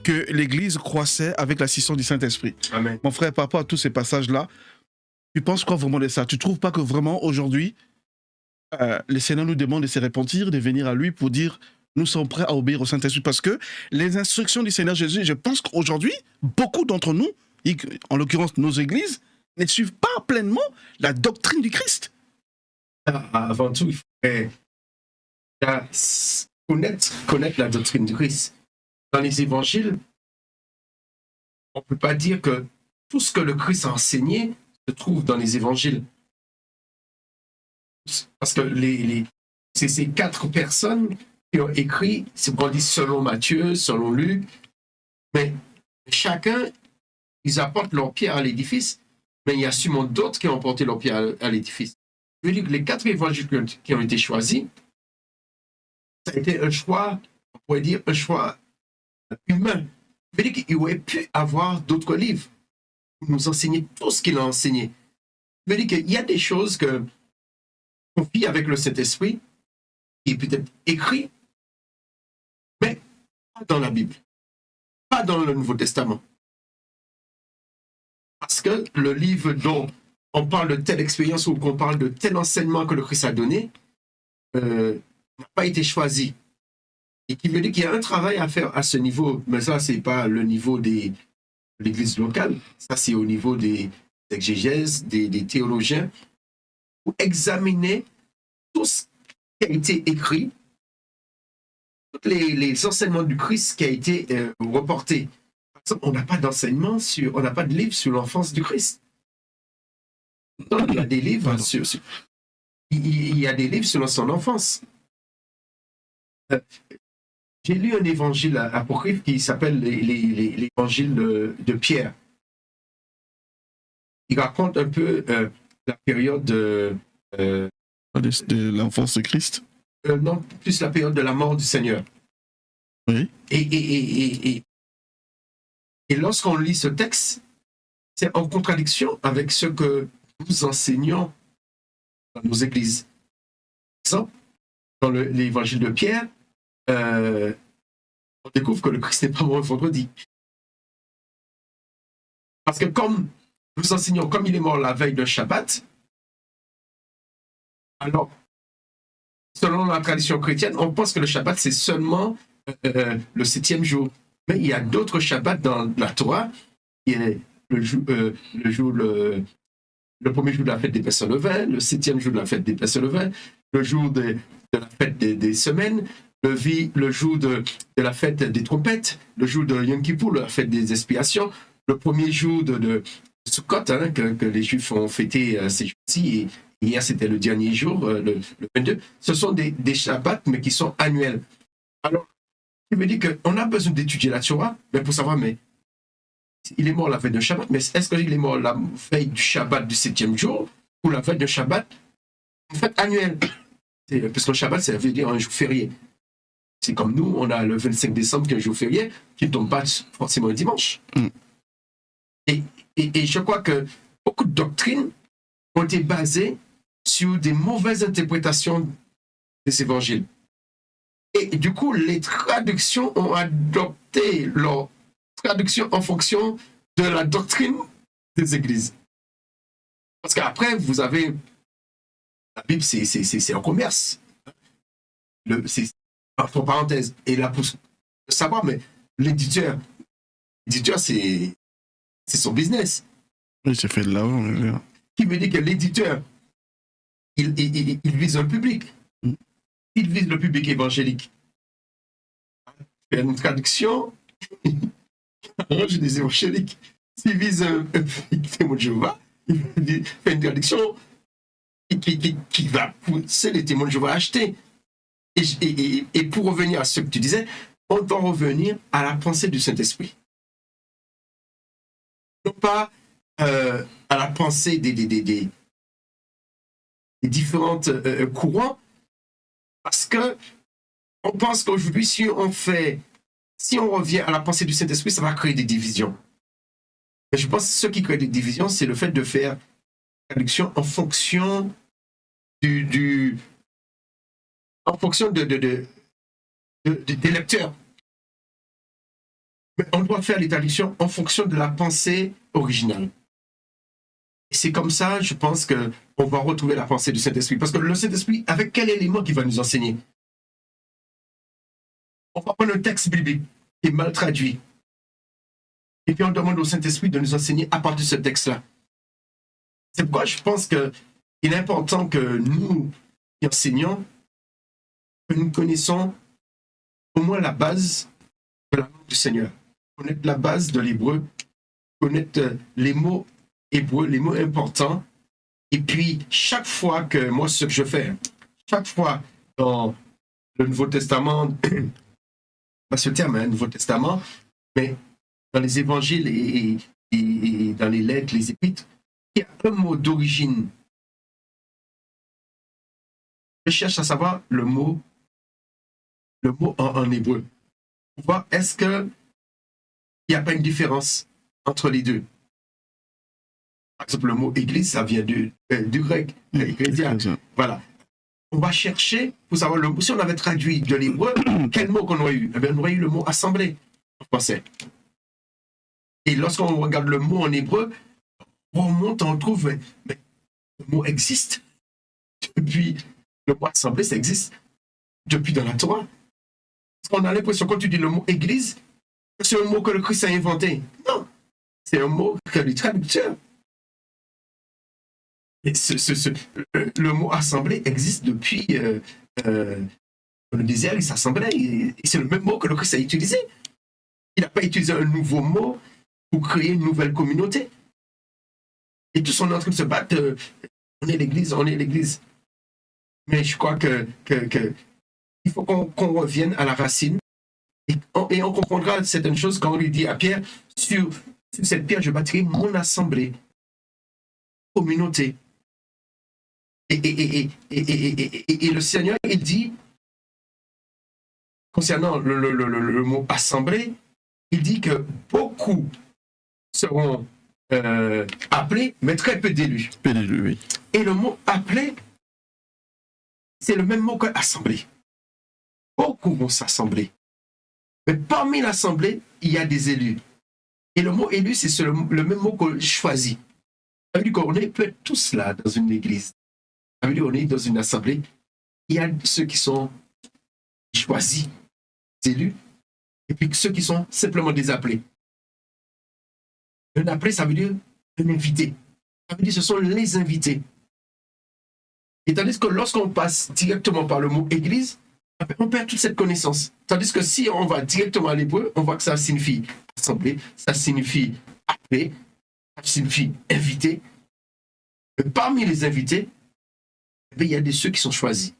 que l'église croissait avec l'assistance du Saint-Esprit. Amen. Mon frère, par rapport à tous ces passages-là, tu penses quoi vraiment de ça? Tu ne trouves pas que vraiment, aujourd'hui, le Seigneur nous demande de se repentir, de venir à lui pour dire, nous sommes prêts à obéir au Saint-Esprit? Parce que les instructions du Seigneur Jésus, je pense qu'aujourd'hui, beaucoup d'entre nous, en l'occurrence nos églises, ne suivent pas pleinement la doctrine du Christ. Avant tout, il faudrait connaître la doctrine du Christ. Dans les évangiles, on ne peut pas dire que tout ce que le Christ a enseigné se trouve dans les évangiles. Parce que c'est ces 4 personnes qui ont écrit, c'est qu'on dit selon Matthieu, selon Luc, mais chacun, ils apportent leur pierre à l'édifice, mais il y a sûrement d'autres qui ont apporté leur pierre à l'édifice. Je veux dire que les 4 évangiles qui ont été choisis, ça a été un choix, on pourrait dire un choix humain. Je veux dire qu'il aurait pu avoir d'autres livres pour nous enseigner tout ce qu'il a enseigné. Je veux dire qu'il y a des choses qu'on vit avec le Saint-Esprit, qui est peut-être écrit, mais pas dans la Bible, pas dans le Nouveau Testament. Parce que le livre dont on parle de telle expérience ou qu'on parle de tel enseignement que le Christ a donné, n'a pas été choisi. Et qui veut dire qu'il y a un travail à faire à ce niveau, mais ça, ce n'est pas le niveau de l'église locale, ça, c'est au niveau des exégèses, des théologiens, pour examiner tout ce qui a été écrit, tous les enseignements du Christ qui a été reporté. Par exemple, on n'a pas d'enseignement on n'a pas de livre sur l'enfance du Christ. Non, il y a des livres il y a des livres sur son enfance. J'ai lu un évangile apocryphe qui s'appelle l'évangile de Pierre. Il raconte un peu la période de l'enfance de Christ. Non, plus la période de la mort du Seigneur. Oui. Et lorsqu'on lit ce texte, c'est en contradiction avec ce que nous enseignons dans nos églises. Par exemple, dans l'évangile de Pierre, on découvre que le Christ n'est pas mort le vendredi. Parce que comme nous enseignons, comme il est mort la veille de Shabbat, alors, selon la tradition chrétienne, on pense que le Shabbat, c'est seulement le 7e jour. Mais il y a d'autres Shabbats dans la Torah. Il y a le premier jour de la fête des pains sans levain, le 7e jour de la fête des pains sans levain, le jour de la fête des semaines, le jour de la fête des trompettes, le jour de Yom Kippour, la fête des expiations, le premier jour de Sukkot, que les Juifs ont fêté ces jours-ci, et hier c'était le dernier jour, le 22. Ce sont des Shabbats, mais qui sont annuels. Alors, je me dis qu'on a besoin d'étudier la Torah, mais pour savoir, mais il est mort la veille de Shabbat, mais est-ce qu'il est mort la veille du Shabbat du 7e jour ou la veille de Shabbat, une fête annuelle? Parce que le Shabbat, ça veut dire un jour férié. C'est comme nous, on a le 25 décembre qui est un jour férié, qui ne tombe pas forcément un dimanche. Et je crois que beaucoup de doctrines ont été basées sur des mauvaises interprétations des évangiles. Et du coup, les traductions ont adopté leur traduction en fonction de la doctrine des églises. Parce qu'après, vous avez... La Bible, c'est un commerce. C'est entre parenthèses. Et là, pour savoir, mais l'éditeur, c'est son business. Oui, c'est fait de l'avant. Qui veut dire que l'éditeur, il vise un public. Il vise le public évangélique. Il y a une traduction... J'ai des évangéliques. S'il vise un témoin de Jéhovah, il fait une traduction qui va pousser les témoins de Jéhovah à acheter. Et pour revenir à ce que tu disais, on doit revenir à la pensée du Saint-Esprit. Non pas à la pensée des différentes courants, parce que on pense qu'aujourd'hui, si on revient à la pensée du Saint-Esprit, ça va créer des divisions. Mais je pense que ce qui crée des divisions, c'est le fait de faire traduction en fonction en fonction des lecteurs. Mais on doit faire les traductions en fonction de la pensée originale. Et c'est comme ça, je pense qu'on va retrouver la pensée du Saint-Esprit. Parce que le Saint-Esprit, avec quel élément il va nous enseigner? On va prendre un texte biblique qui est mal traduit. Et puis on demande au Saint-Esprit de nous enseigner à partir de ce texte-là. C'est pourquoi je pense qu'il est important que nous, qui enseignons, que nous connaissons au moins la base de la langue du Seigneur. Connaître la base de l'hébreu, connaître les mots hébreux, les mots importants. Et puis, chaque fois que, moi, ce que je fais, chaque fois dans le Nouveau Testament, pas ce terme, Nouveau Testament, mais dans les évangiles et dans les lettres, les épîtres, il y a un mot d'origine. Je cherche à savoir le mot en hébreu. Pour voir est-ce qu'il n'y a pas une différence entre les deux. Par exemple, le mot église, ça vient du grec, ecclésia. Voilà. On va chercher pour savoir le mot. Si on avait traduit de l'hébreu, quel mot qu'on aurait eu? Eh bien, on aurait eu le mot assemblée en français. Et lorsqu'on regarde le mot en hébreu, on remonte, on trouve, mais le mot existe. Depuis le mot assemblée, ça existe depuis dans la Torah. Parce qu'on a l'impression, quand tu dis le mot église, c'est un mot que le Christ a inventé. Non, c'est un mot que le traducteur. Et le mot assemblée existe depuis le désert, il s'assemblait. Et c'est le même mot que le Christ a utilisé. Il n'a pas utilisé un nouveau mot pour créer une nouvelle communauté. Et tous on est en train de se battre. On est l'église, on est l'église. Mais je crois il faut qu'on revienne à la racine. Et on comprendra certaines choses quand on lui dit à Pierre, sur cette pierre, je bâtirai mon assemblée, communauté. Et le Seigneur, il dit, concernant le mot assemblée, il dit que beaucoup seront appelés, mais très peu d'élus. Oui. Et le mot appelé, c'est le même mot que assemblée. Beaucoup vont s'assembler. Mais parmi l'assemblée, il y a des élus. Et le mot élu, c'est le même mot que choisi. Ça veut dire qu'on est peut-être tous là dans une église. Ça veut dire qu'on est dans une assemblée. Il y a ceux qui sont choisis. élus, et puis ceux qui sont simplement des appelés. Un appelé, ça veut dire un invité. Ça veut dire que ce sont les invités. Et tandis que lorsqu'on passe directement par le mot église, on perd toute cette connaissance. Tandis que si on va directement à l'hébreu, on voit que ça signifie assemblée, ça signifie appelé, ça signifie invité. Et parmi les invités, il y a des ceux qui sont choisis.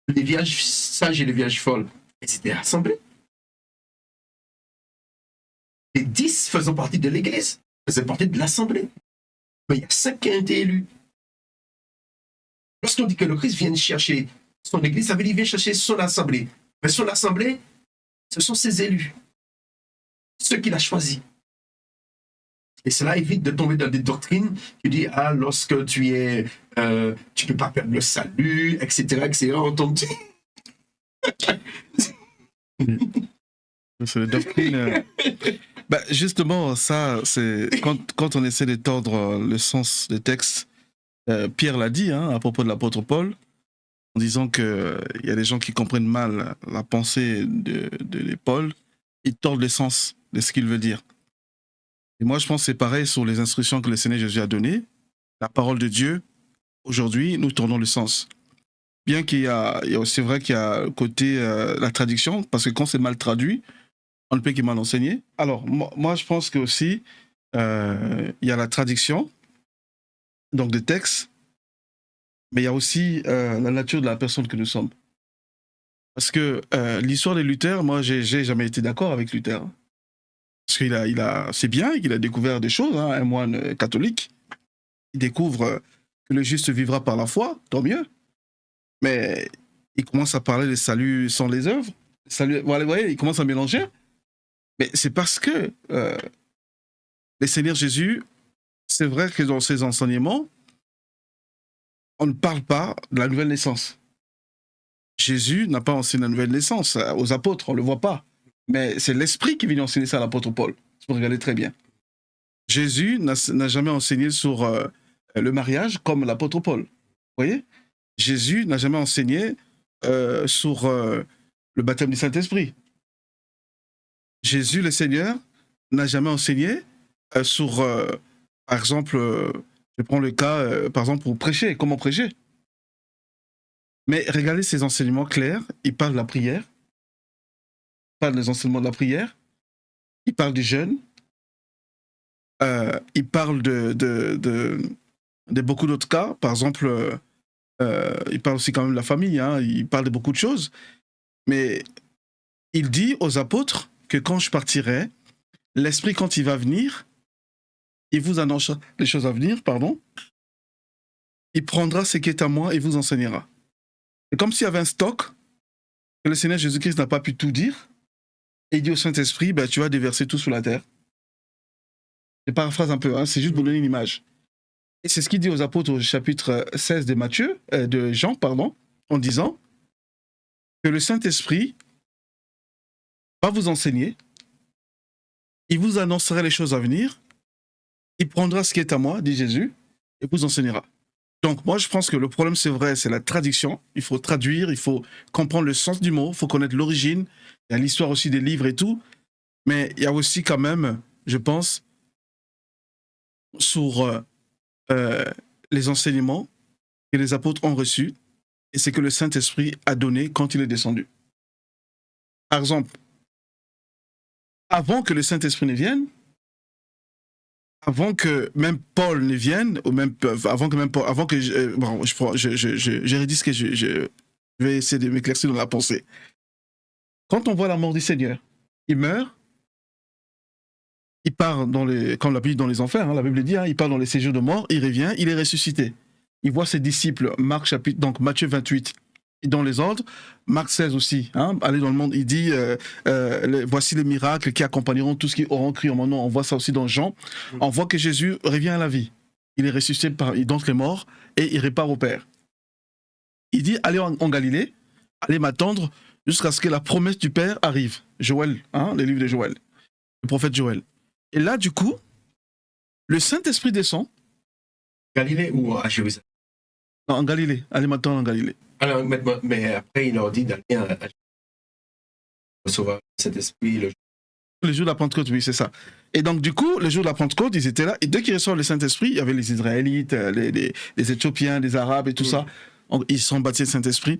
Les vierges sages et les vierges folles, elles étaient assemblées. Les 10 faisant partie de l'église, faisaient partie de l'assemblée. Mais il y a 5 qui ont été élus. Lorsqu'on dit que le Christ vient chercher son église, ça veut dire qu'il vient chercher son assemblée. Mais son assemblée, ce sont ses élus, ceux qu'il a choisis. Et cela évite de tomber dans des doctrines qui disent lorsque tu es, tu peux pas perdre le salut, etc., etc. On tombe. C'est la doctrine. Justement, ça, c'est quand on essaie d'étendre le sens des textes. Pierre l'a dit à propos de l'apôtre Paul, en disant qu'il y a des gens qui comprennent mal la pensée de Paul, ils tordent le sens de ce qu'il veut dire. Et moi, je pense que c'est pareil sur les instructions que le Seigneur Jésus a données. La parole de Dieu, aujourd'hui, nous tournons le sens. Bien c'est vrai qu'il y a le côté la traduction, parce que quand c'est mal traduit, on ne peut qu'il mal enseigné. Alors, moi, je pense que aussi, il y a la traduction, donc des textes, mais il y a aussi la nature de la personne que nous sommes. Parce que l'histoire de Luther, moi, j'ai jamais été d'accord avec Luther. Parce que c'est bien qu'il a découvert des choses, un moine catholique. Il découvre que le juste vivra par la foi, tant mieux. Mais il commence à parler de salut sans les œuvres. Salut, vous voyez, il commence à mélanger. Mais c'est parce que le Seigneur Jésus, c'est vrai que dans ses enseignements, on ne parle pas de la nouvelle naissance. Jésus n'a pas enseigné la nouvelle naissance aux apôtres, on ne le voit pas. Mais c'est l'Esprit qui vient enseigner ça à l'apôtre Paul. Vous regardez très bien. Jésus n'a jamais enseigné sur le mariage comme l'apôtre Paul. Vous voyez ? Jésus n'a jamais enseigné sur le baptême du Saint-Esprit. Jésus, le Seigneur, n'a jamais enseigné sur, par exemple, je prends le cas, par exemple, pour prêcher, comment prêcher. Mais regardez ces enseignements clairs, il parle de la prière, il parle des enseignements de la prière, il parle du jeûne, il parle de beaucoup d'autres cas, par exemple, il parle aussi quand même de la famille, il parle de beaucoup de choses, mais il dit aux apôtres que quand je partirai, l'Esprit, quand il va venir, il vous annoncera les choses à venir, il prendra ce qui est à moi et vous enseignera. C'est comme s'il y avait un stock que le Seigneur Jésus-Christ n'a pas pu tout dire, et il dit au Saint-Esprit, tu vas déverser tout sur la terre. Je paraphrase un peu, c'est juste pour donner une image. Et c'est ce qu'il dit aux apôtres au chapitre 16 de Jean, en disant que le Saint-Esprit va vous enseigner, il vous annoncera les choses à venir, il prendra ce qui est à moi, dit Jésus, et vous enseignera. Donc moi je pense que le problème c'est vrai, c'est la traduction, il faut traduire, il faut comprendre le sens du mot, il faut connaître l'origine, il y a l'histoire aussi des livres et tout, mais il y a aussi quand même, je pense, sur les enseignements que les apôtres ont reçus, et c'est que le Saint-Esprit a donné quand il est descendu. Par exemple, avant que le Saint-Esprit ne vienne, avant que même Paul ne vienne, ou même avant que je redis ce que je vais essayer de m'éclaircir dans la pensée. Quand on voit la mort du Seigneur, il meurt, il part comme la Bible dans les enfers, la Bible dit, il part dans les séjours de mort, il revient, il est ressuscité. Il voit ses disciples, donc Matthieu 28, et dans les ordres, Marc 16 aussi, aller dans le monde, il dit, voici les miracles qui accompagneront tous ceux qui auront cru en mon nom. On voit ça aussi dans Jean. On voit que Jésus revient à la vie. Il est ressuscité d'entre les morts et il repart au Père. Il dit, allez en Galilée, allez m'attendre jusqu'à ce que la promesse du Père arrive. Joël, les livres de Joël, le prophète Joël. Et là, du coup, le Saint-Esprit descend. Galilée ou à Jérusalem? Non, en Galilée, allez m'attendre en Galilée. Alors, mais après, il leur dit d'aller à recevoir cet esprit. Le jour de la Pentecôte, oui, c'est ça. Et donc, du coup, le jour de la Pentecôte, ils étaient là. Et dès qu'ils reçoivent le Saint-Esprit, il y avait les Israélites, les Éthiopiens, les Arabes et tout ça. Ils sont baptisés de Saint-Esprit.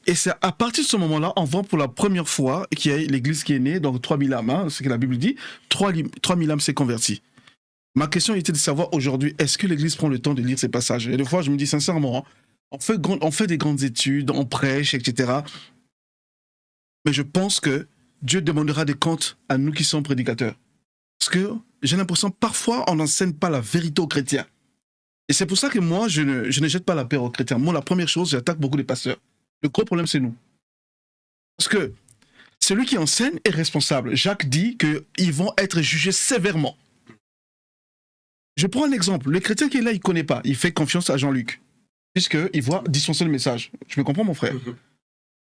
Et c'est à partir de ce moment-là, on voit pour la première fois qu'il y a l'Église qui est née, donc 3000 âmes, hein, ce que la Bible dit, 3000 âmes s'est converties. Ma question était de savoir aujourd'hui, est-ce que l'Église prend le temps de lire ces passages? Et des fois, je me dis sincèrement, hein, on fait des grandes études, on prêche, etc. Mais je pense que Dieu demandera des comptes à nous qui sommes prédicateurs. Parce que j'ai l'impression, parfois, on n'enseigne pas la vérité aux chrétiens. Et c'est pour ça que moi, je ne jette pas la pierre aux chrétiens. Moi, la première chose, j'attaque beaucoup les pasteurs. Le gros problème, c'est nous. Parce que celui qui enseigne est responsable. Jacques dit qu'ils vont être jugés sévèrement. Je prends un exemple. Le chrétien qui est là, il ne connaît pas. Il fait confiance à Jean-Luc. Puisqu'il voit dispenser le message. Je me comprends, mon frère.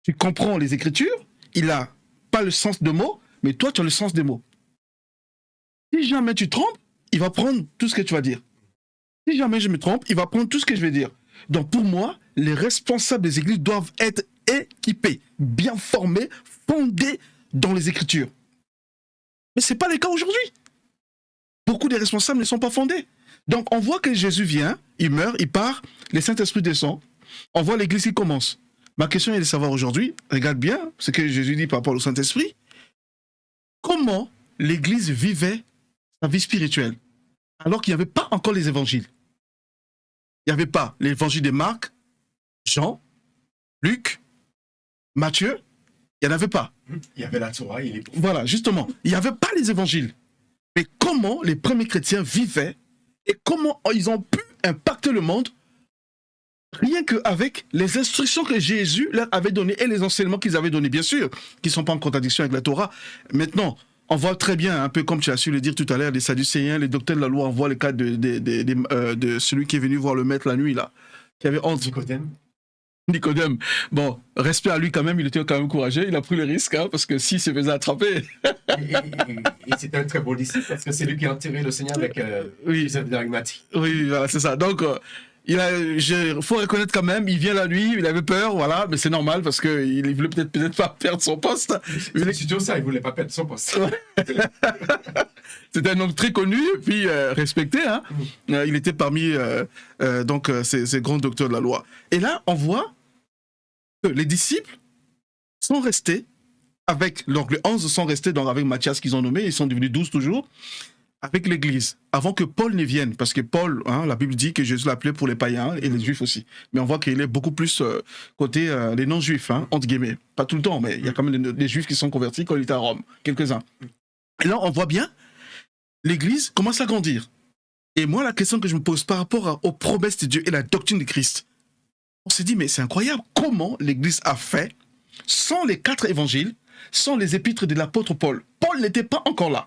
Tu comprends les Écritures. Il n'a pas le sens de mots, mais toi, tu as le sens des mots. Si jamais tu te trompes, il va prendre tout ce que tu vas dire. Si jamais je me trompe, il va prendre tout ce que je vais dire. Donc pour moi, les responsables des églises doivent être équipés, bien formés, fondés dans les Écritures. Mais ce n'est pas le cas aujourd'hui. Beaucoup des responsables ne sont pas fondés. Donc on voit que Jésus vient, il meurt, il part, le Saint-Esprit descend, on voit l'église qui commence. Ma question est de savoir aujourd'hui, regarde bien ce que Jésus dit par rapport au Saint-Esprit, comment l'église vivait sa vie spirituelle alors qu'il n'y avait pas encore les évangiles. Il n'y avait pas l'évangile de Marc, Jean, Luc, Matthieu, il n'y en avait pas. Il y avait la Torah. Voilà, justement, il n'y avait pas les évangiles. Mais comment les premiers chrétiens vivaient et comment ils ont pu impacter le monde rien qu'avec les instructions que Jésus leur avait données et les enseignements qu'ils avaient donnés, bien sûr, qui ne sont pas en contradiction avec la Torah. Maintenant, on voit très bien, un peu comme tu as su le dire tout à l'heure, les Sadducéens, les docteurs de la loi, on voit le cas de celui qui est venu voir le maître la nuit, là, qui avait honte. Nicodème. Bon, respect à lui quand même, il était quand même courageux, il a pris le risque, hein, parce que s'il se faisait attraper... et c'était un très bon disciple, parce que c'est lui qui a enterré le Seigneur avec Joseph d'Arimathie. Oui, voilà, c'est ça. Donc... il faut reconnaître quand même, il vient la nuit, il avait peur, voilà, mais c'est normal parce qu'il ne voulait peut-être pas perdre son poste. C'est surtout ça, il ne voulait pas perdre son poste. C'était un homme très connu et puis respecté. Hein. Il était parmi ces grands docteurs de la loi. Et là, on voit que les disciples sont restés donc les 11 sont restés avec Matthias qu'ils ont nommé, ils sont devenus 12 toujours. Avec l'Église, avant que Paul ne vienne, parce que Paul, la Bible dit que Jésus l'appelait pour les païens et les juifs aussi. Mais on voit qu'il est beaucoup plus côté les non-juifs, entre guillemets. Pas tout le temps, mais il y a quand même des juifs qui sont convertis quand il était à Rome, quelques-uns. Et là, on voit bien, l'Église commence à grandir. Et moi, la question que je me pose par rapport aux promesses de Dieu et la doctrine de Christ, on s'est dit, mais c'est incroyable, comment l'Église a fait sans les 4 évangiles, sans les épîtres de l'apôtre Paul. Paul n'était pas encore là.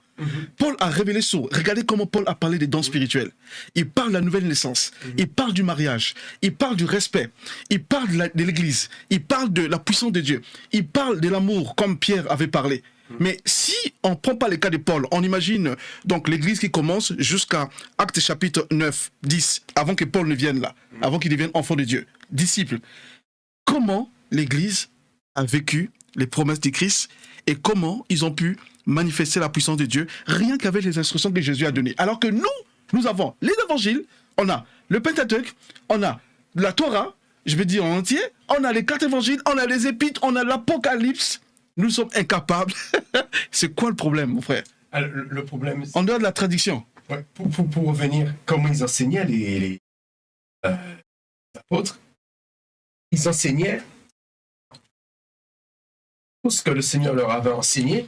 Paul a révélé ça. Regardez comment Paul a parlé des dons spirituels. Il parle de la nouvelle naissance. Il parle du mariage. Il parle du respect. Il parle de l'Église. Il parle de la puissance de Dieu. Il parle de l'amour, comme Pierre avait parlé. Mais si on ne prend pas les cas de Paul, on imagine donc l'Église qui commence jusqu'à Actes chapitre 9, 10, avant que Paul ne vienne là, avant qu'il devienne enfant de Dieu, disciple. Comment l'Église a vécu les promesses de Christ et comment ils ont pu manifester la puissance de Dieu rien qu'avec les instructions que Jésus a données. Alors que nous avons les évangiles, on a le Pentateuque, on a la Torah, je vais dire en entier, on a les 4 évangiles, on a les épîtres, on a l'Apocalypse. Nous sommes incapables. C'est quoi le problème, mon frère? Alors, le problème... En dehors de la tradition. Ouais, pour revenir, comment ils enseignaient les apôtres, ils enseignaient tout ce que le Seigneur leur avait enseigné,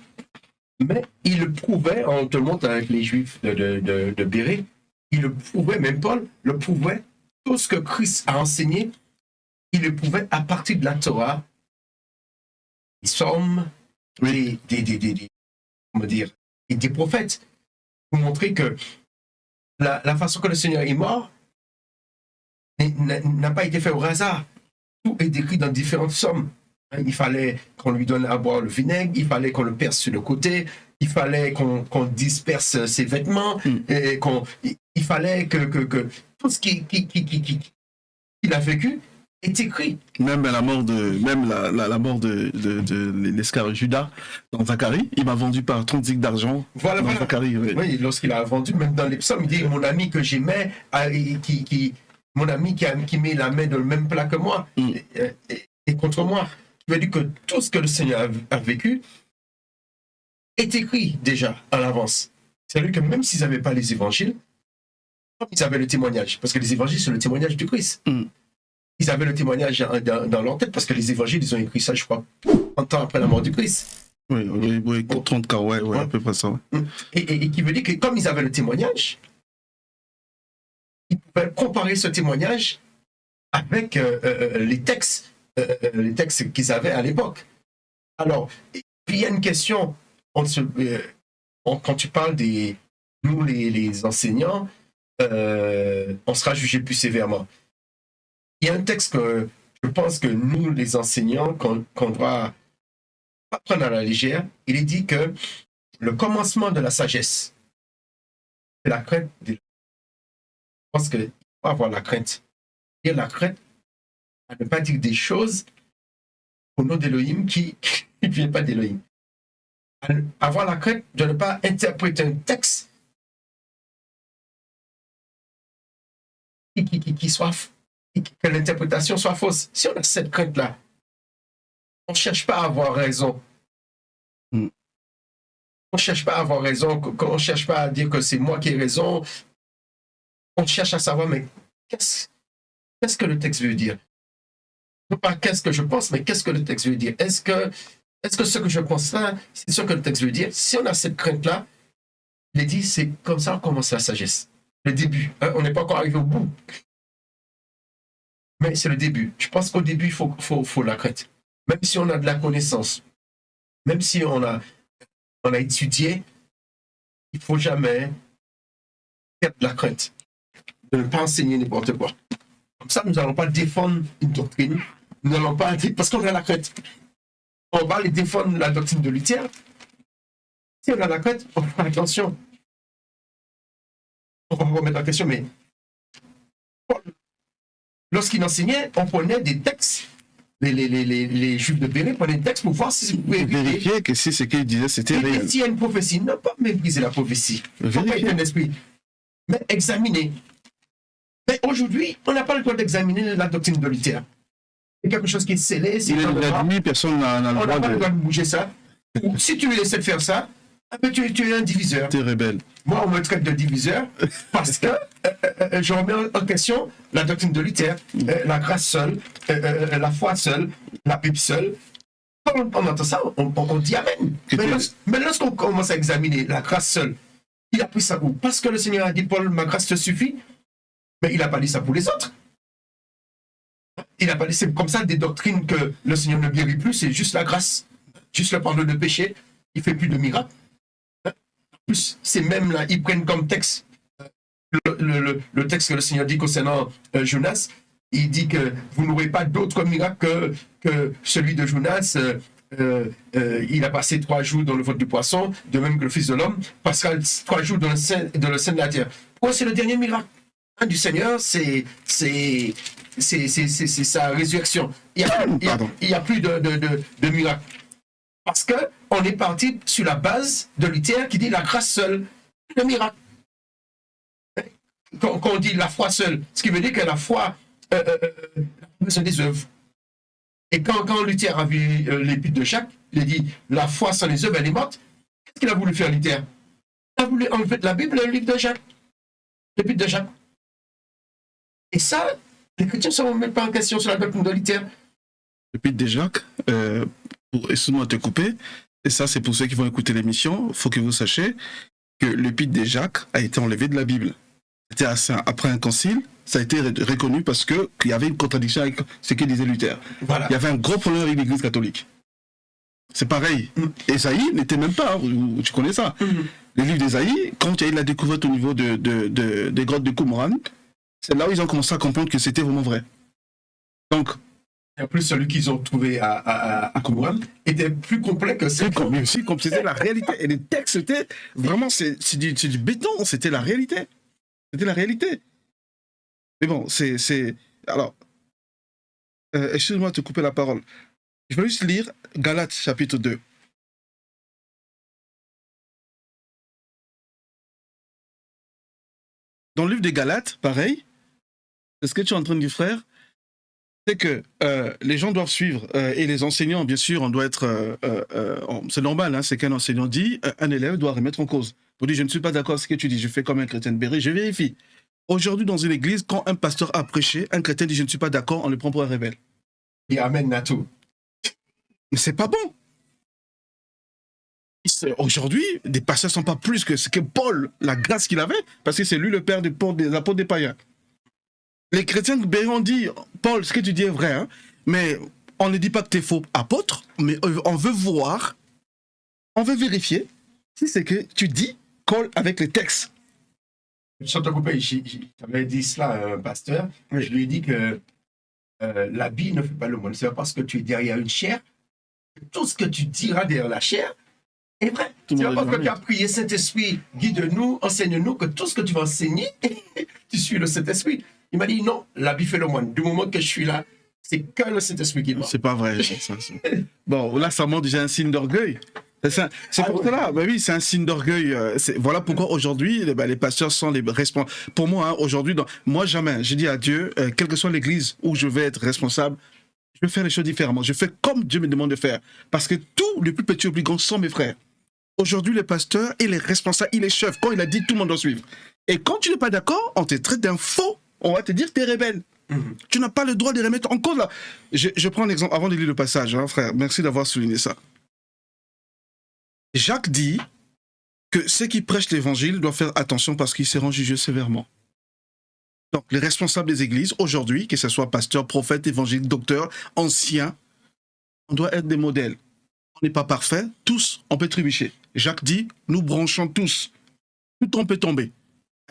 mais ils le prouvaient, on te le montre avec les Juifs de Bérée, ils le prouvaient, même Paul le prouvait, tout ce que Christ a enseigné, il le prouvait à partir de la Torah, les psaumes, des prophètes, pour montrer que la façon que le Seigneur est mort n'a pas été fait au hasard. Tout est décrit dans différentes psaumes. Il fallait qu'on lui donne à boire le vinaigre, il fallait qu'on le perce sur le côté, il fallait qu'on disperse ses vêtements, et il fallait que tout ce qu'il a vécu, est écrit. Même la mort la mort de l'esclave Judas dans Zacharie, il m'a vendu par 30 zig d'argent. Voilà, dans voilà. Zacharie, oui. Oui, lorsqu'il a vendu, même dans les psaumes, il dit mon ami que j'aimais, mon ami qui met la main dans le même plat que moi, et contre moi. Il veut dire que tout ce que le Seigneur a vécu est écrit déjà à l'avance. C'est-à-dire que même s'ils n'avaient pas les évangiles, ils avaient le témoignage, parce que les évangiles, c'est le témoignage du Christ. Ils avaient le témoignage dans leur tête, parce que les évangiles, ils ont écrit ça, je crois, 30 ans après la mort du Christ. Oui, 30 cas, ouais, à peu près ça. Ouais. Et qui veut dire que comme ils avaient le témoignage, ils pouvaient comparer ce témoignage avec les textes qu'ils avaient à l'époque. Alors, puis il y a une question, quand tu parles nous les enseignants, on sera jugé plus sévèrement. Il y a un texte que je pense que nous, les enseignants, qu'on doit pas prendre à la légère. Il est dit que le commencement de la sagesse, c'est la crainte. Je pense qu'il faut avoir la crainte. Et la crainte à ne pas dire des choses au nom d'Élohim qui ne viennent pas d'Élohim. Avoir la crainte de ne pas interpréter un texte qui soit, que l'interprétation soit fausse. Si on a cette crainte-là, on ne cherche pas à avoir raison. On ne cherche pas à avoir raison, on ne cherche pas à dire que c'est moi qui ai raison. On cherche à savoir, mais qu'est-ce que le texte veut dire? Non pas qu'est-ce que je pense, mais qu'est-ce que le texte veut dire? Est-ce que ce que je pense là, c'est ce que le texte veut dire? Si on a cette crainte-là, il est dit, c'est comme ça qu'on commence la sagesse. Le début. Hein, on n'est pas encore arrivé au bout. Mais c'est le début. Je pense qu'au début, il faut la crainte. Même si on a de la connaissance, même si on a étudié, il ne faut jamais perdre la crainte de ne pas enseigner n'importe quoi. Comme ça, nous n'allons pas défendre une doctrine, nous n'allons pas dire, parce qu'on a la crainte. On va aller défendre la doctrine de Luther. Si on a la crainte, on fera attention. On va remettre en question, mais lorsqu'il enseignait, on prenait des textes. Les Juifs de Béret prenaient des textes pour voir si vous pouvez vérifier que si ce qu'il disait, c'était réel. S'il y a une prophétie, ne pas mépriser la prophétie. Il ne faut pas être un esprit. Mais examiner. Mais aujourd'hui, on n'a pas le droit d'examiner la doctrine de Luther. C'est quelque chose qui est scellé. Il est admis, personne n'a le droit de... On n'a pas le droit de bouger ça. Si tu veux laisser faire ça, tu es un diviseur. Tu es rebelle. Moi, on me traite de diviseur parce que je remets en question la doctrine de Luther, la grâce seule, la foi seule, la Bible seule. Quand on entend ça, on dit Amen. Mais lorsqu'on commence à examiner la grâce seule, il a pris ça où? Parce que le Seigneur a dit, Paul, ma grâce te suffit. Mais il n'a pas dit ça pour les autres. Il n'a pas dit, c'est comme ça des doctrines que le Seigneur ne guérit plus, c'est juste la grâce, juste le pardon de péché. Il ne fait plus de miracles. Plus, c'est même là, ils prennent comme texte le texte que le Seigneur dit concernant Jonas. Il dit que vous n'aurez pas d'autre miracle que celui de Jonas. Il a passé 3 jours dans le ventre du poisson, de même que le Fils de l'homme passera 3 jours dans le sein de la terre. Pourquoi c'est le dernier miracle du Seigneur? C'est sa résurrection. Il n'y a plus de miracle. Parce qu'on est parti sur la base de Luther qui dit la grâce seule, le miracle. Quand on dit la foi seule, ce qui veut dire que la foi a besoin des œuvres. Et quand Luther a vu l'épître de Jacques, il a dit la foi sans les œuvres, elle est morte. Qu'est-ce qu'il a voulu faire, Luther? Il a voulu enlever de la Bible le livre de Jacques, l'épître de Jacques. Et ça, les chrétiens ne se remettent pas en question sur la doctrine de Luther. L'épître de Jacques, excuse-moi de te couper, et ça c'est pour ceux qui vont écouter l'émission, il faut que vous sachiez que l'épître de Jacques a été enlevé de la Bible. C'était après un concile, ça a été reconnu parce qu'il y avait une contradiction avec ce que disait Luther. Voilà. Il y avait un gros problème avec l'Église catholique. C'est pareil. Ésaïe n'était même pas, tu connais ça. Le livre d'Ésaïe, quand il y a eu la découverte au niveau des grottes de Qumran, c'est là où ils ont commencé à comprendre que c'était vraiment vrai. Donc, en plus, celui qu'ils ont trouvé à Qumran était plus complet que celui mais aussi, comme c'était la réalité. Et les textes, c'était vraiment, c'est du béton, c'était la réalité. C'était la réalité. Mais bon, alors, Excuse-moi de te couper la parole. Je vais juste lire Galates chapitre 2. Dans le livre des Galates, pareil, c'est ce que tu es en train de dire, frère, c'est que les gens doivent suivre, et les enseignants, bien sûr, on doit être... c'est normal, hein, c'est qu'un enseignant dit, un élève doit remettre en cause. Vous dites, je ne suis pas d'accord avec ce que tu dis, je fais comme un chrétien de Béry, je vérifie. Aujourd'hui, dans une église, quand un pasteur a prêché, un chrétien dit, je ne suis pas d'accord, on le prend pour un rebelle. Et amen, Nato. Mais c'est pas bon. Aujourd'hui, des pasteurs ne sont pas plus que ce que Paul, la grâce qu'il avait, parce que c'est lui le père des apôtres des païens. Les chrétiens de Béry ont dit, Paul, ce que tu dis est vrai, hein, mais on ne dit pas que tu es faux apôtre, mais on veut voir, on veut vérifier si c'est que tu dis colle avec les textes. Sans te couper, j'avais dit cela à un pasteur, Oui. je lui ai dit que l'habit ne fait pas le monde. C'est pas parce que tu es derrière une chair que tout ce que tu diras derrière la chair est vrai. Tout le C'est monde pas a parce que dit tu as prié Saint-Esprit, guide-nous, enseigne-nous, que tout ce que tu vas enseigner, tu suis le Saint-Esprit. Il m'a dit non, l'habit fait le moine. Du moment que je suis là, c'est que le Saint-Esprit qui parle. C'est pas vrai. Bon, là, ça montre déjà un signe d'orgueil. C'est pour cela, bah oui, c'est un signe d'orgueil. Voilà pourquoi aujourd'hui, les pasteurs sont les responsables. Pour moi, hein, aujourd'hui, moi jamais, j'ai dit à Dieu, quelle que soit l'église où je vais être responsable, je vais faire les choses différemment. Je fais comme Dieu me demande de faire. Parce que tout, le plus petit au plus grand, sont mes frères. Aujourd'hui, les pasteurs et les responsables, il est chef. Quand il a dit, tout le monde doit suivre. Et quand tu n'es pas d'accord, on te traite d'un faux. On va te dire que tu es rebelle. Tu n'as pas le droit de les remettre en cause là. Je prends un exemple avant de lire le passage, hein, frère. Merci d'avoir souligné ça. Jacques dit que ceux qui prêchent l'évangile doivent faire attention parce qu'ils seront jugés sévèrement. Donc, les responsables des églises, aujourd'hui, que ce soit pasteur, prophète, évangile, docteur, ancien, on doit être des modèles. On n'est pas parfait, tous, on peut trébucher. Jacques dit, nous branchons tous. Tout on peut tomber.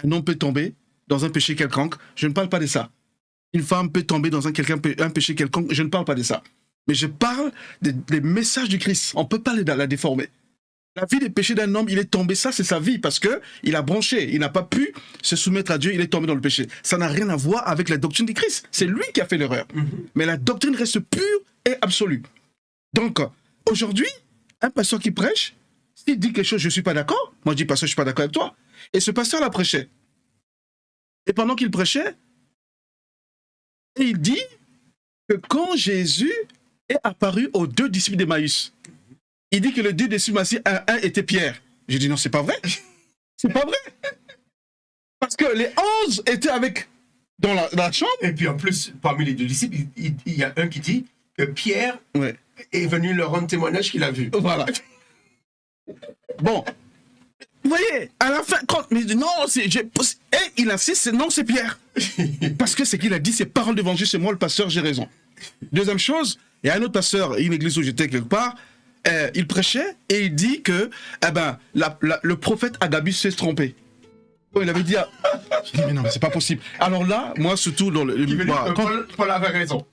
Un homme peut tomber dans un péché quelconque, je ne parle pas de ça. Une femme peut tomber dans un péché quelconque, je ne parle pas de ça. Mais je parle des messages du Christ. On ne peut pas la déformer. La vie des péchés d'un homme, il est tombé, ça c'est sa vie, parce qu'il a branché, il n'a pas pu se soumettre à Dieu, il est tombé dans le péché. Ça n'a rien à voir avec la doctrine du Christ. C'est lui qui a fait l'erreur. Mais la doctrine reste pure et absolue. Donc, aujourd'hui, un pasteur qui prêche, s'il dit quelque chose, je ne suis pas d'accord, moi je dis, pasteur, je ne suis pas d'accord avec toi. Et ce pasteur la prêchait. Et pendant qu'il prêchait, il dit que quand Jésus est apparu aux 2 disciples d'Emmaüs, il dit que les 2 disciples, un était Pierre. J'ai dit non, c'est pas vrai. C'est pas vrai. Parce que les 11 étaient avec dans la chambre. Et puis en plus, parmi les 2 disciples, il y a un qui dit que Pierre est venu leur rendre témoignage qu'il a vu. Voilà. Bon. Vous voyez, à la fin, quand il dit non, il insiste, non, c'est Pierre. Parce que ce qu'il a dit, c'est parole d'évangile, c'est moi le pasteur, j'ai raison. Deuxième chose, il y a un autre pasteur, une église où j'étais quelque part, il prêchait et il dit que le prophète Agabus s'est trompé. Quand il avait dit, je dis mais non, mais c'est pas possible. Alors là, moi surtout dans Paul avait raison.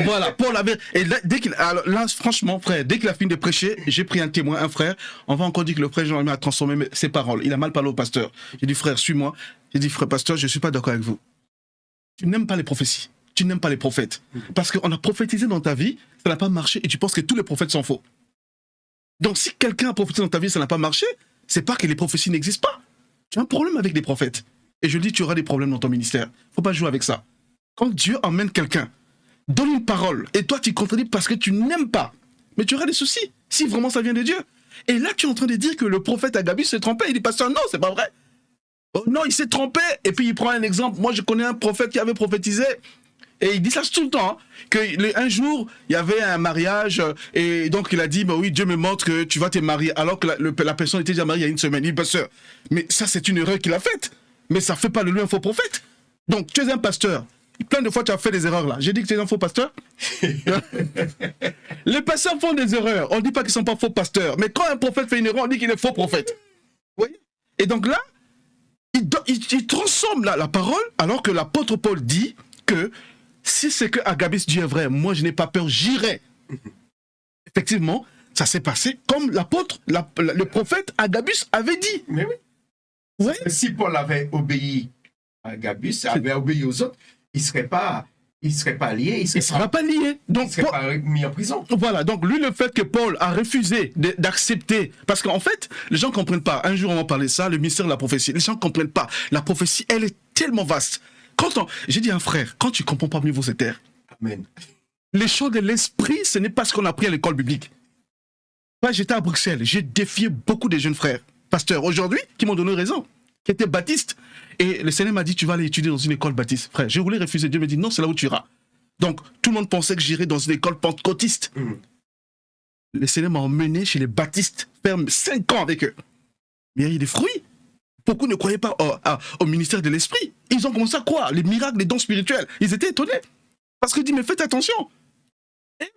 Voilà, Paul avait. Et là, franchement, frère, dès qu'il a fini de prêcher, j'ai pris un témoin, un frère. On va encore dire que le frère Jean-Aimé a transformé ses paroles. Il a mal parlé au pasteur. J'ai dit, frère, suis-moi. J'ai dit, frère pasteur, je ne suis pas d'accord avec vous. Tu n'aimes pas les prophéties. Tu n'aimes pas les prophètes. Parce qu'on a prophétisé dans ta vie, ça n'a pas marché et tu penses que tous les prophètes sont faux. Donc si quelqu'un a prophétisé dans ta vie, ça n'a pas marché, c'est pas que les prophéties n'existent pas. Tu as un problème avec les prophètes. Et je dis, tu auras des problèmes dans ton ministère. Il ne faut pas jouer avec ça. Quand Dieu emmène quelqu'un, donne une parole, et toi tu contredis parce que tu n'aimes pas. Mais tu auras des soucis, si vraiment ça vient de Dieu. Et là tu es en train de dire que le prophète Agabus s'est trompé. Il dit, pasteur, non, c'est pas vrai. Oh, non, il s'est trompé. Et puis il prend un exemple. Moi je connais un prophète qui avait prophétisé, et il dit ça tout le temps, hein, un jour il y avait un mariage, et donc il a dit, bah oui, Dieu me montre que tu vas te marier, alors que la personne était déjà mariée il y a une semaine. Il dit, pasteur, mais ça c'est une erreur qu'il a faite. Mais ça fait pas de lui un faux prophète. Donc tu es un pasteur. Plein de fois, tu as fait des erreurs là. J'ai dit que tu es un faux pasteur. Les pasteurs font des erreurs. On ne dit pas qu'ils ne sont pas faux pasteurs. Mais quand un prophète fait une erreur, on dit qu'il est faux prophète. Vous voyez? Et donc là, il transforme la parole, alors que l'apôtre Paul dit que si c'est que Agabus dit est vrai, moi je n'ai pas peur, j'irai. Effectivement, ça s'est passé comme l'apôtre, le prophète Agabus avait dit. Mais oui. Ouais. Si Paul avait obéi à Agabus, avait obéi aux autres, il ne serait pas il ne serait pas lié, il Il ne sera pas lié. il Donc, serait pas mis en prison. voilà, donc lui, le fait que Paul a refusé d'accepter, parce qu'en fait, les gens ne comprennent pas. Un jour, on va parler de ça, le mystère de la prophétie. Les gens ne comprennent pas. La prophétie, elle est tellement vaste. J'ai dit à un frère, quand tu ne comprends pas mieux vos terres, Amen. les choses de l'esprit, ce n'est pas ce qu'on a appris à l'école biblique. Moi, j'étais à Bruxelles, j'ai défié beaucoup de jeunes frères, pasteurs, aujourd'hui, qui m'ont donné raison, qui étaient baptistes. Et le Seigneur m'a dit, tu vas aller étudier dans une école baptiste. Frère, j'ai voulu refuser. Dieu me dit, non, c'est là où tu iras. Donc, tout le monde pensait que j'irais dans une école pentecôtiste. Le Seigneur m'a emmené chez les baptistes, faire 5 ans avec eux. Mais il y a eu des fruits. Beaucoup ne croyaient pas au ministère de l'esprit. Ils ont commencé à croire, les miracles, les dons spirituels. Ils étaient étonnés. Parce qu'il dit, mais faites attention. Et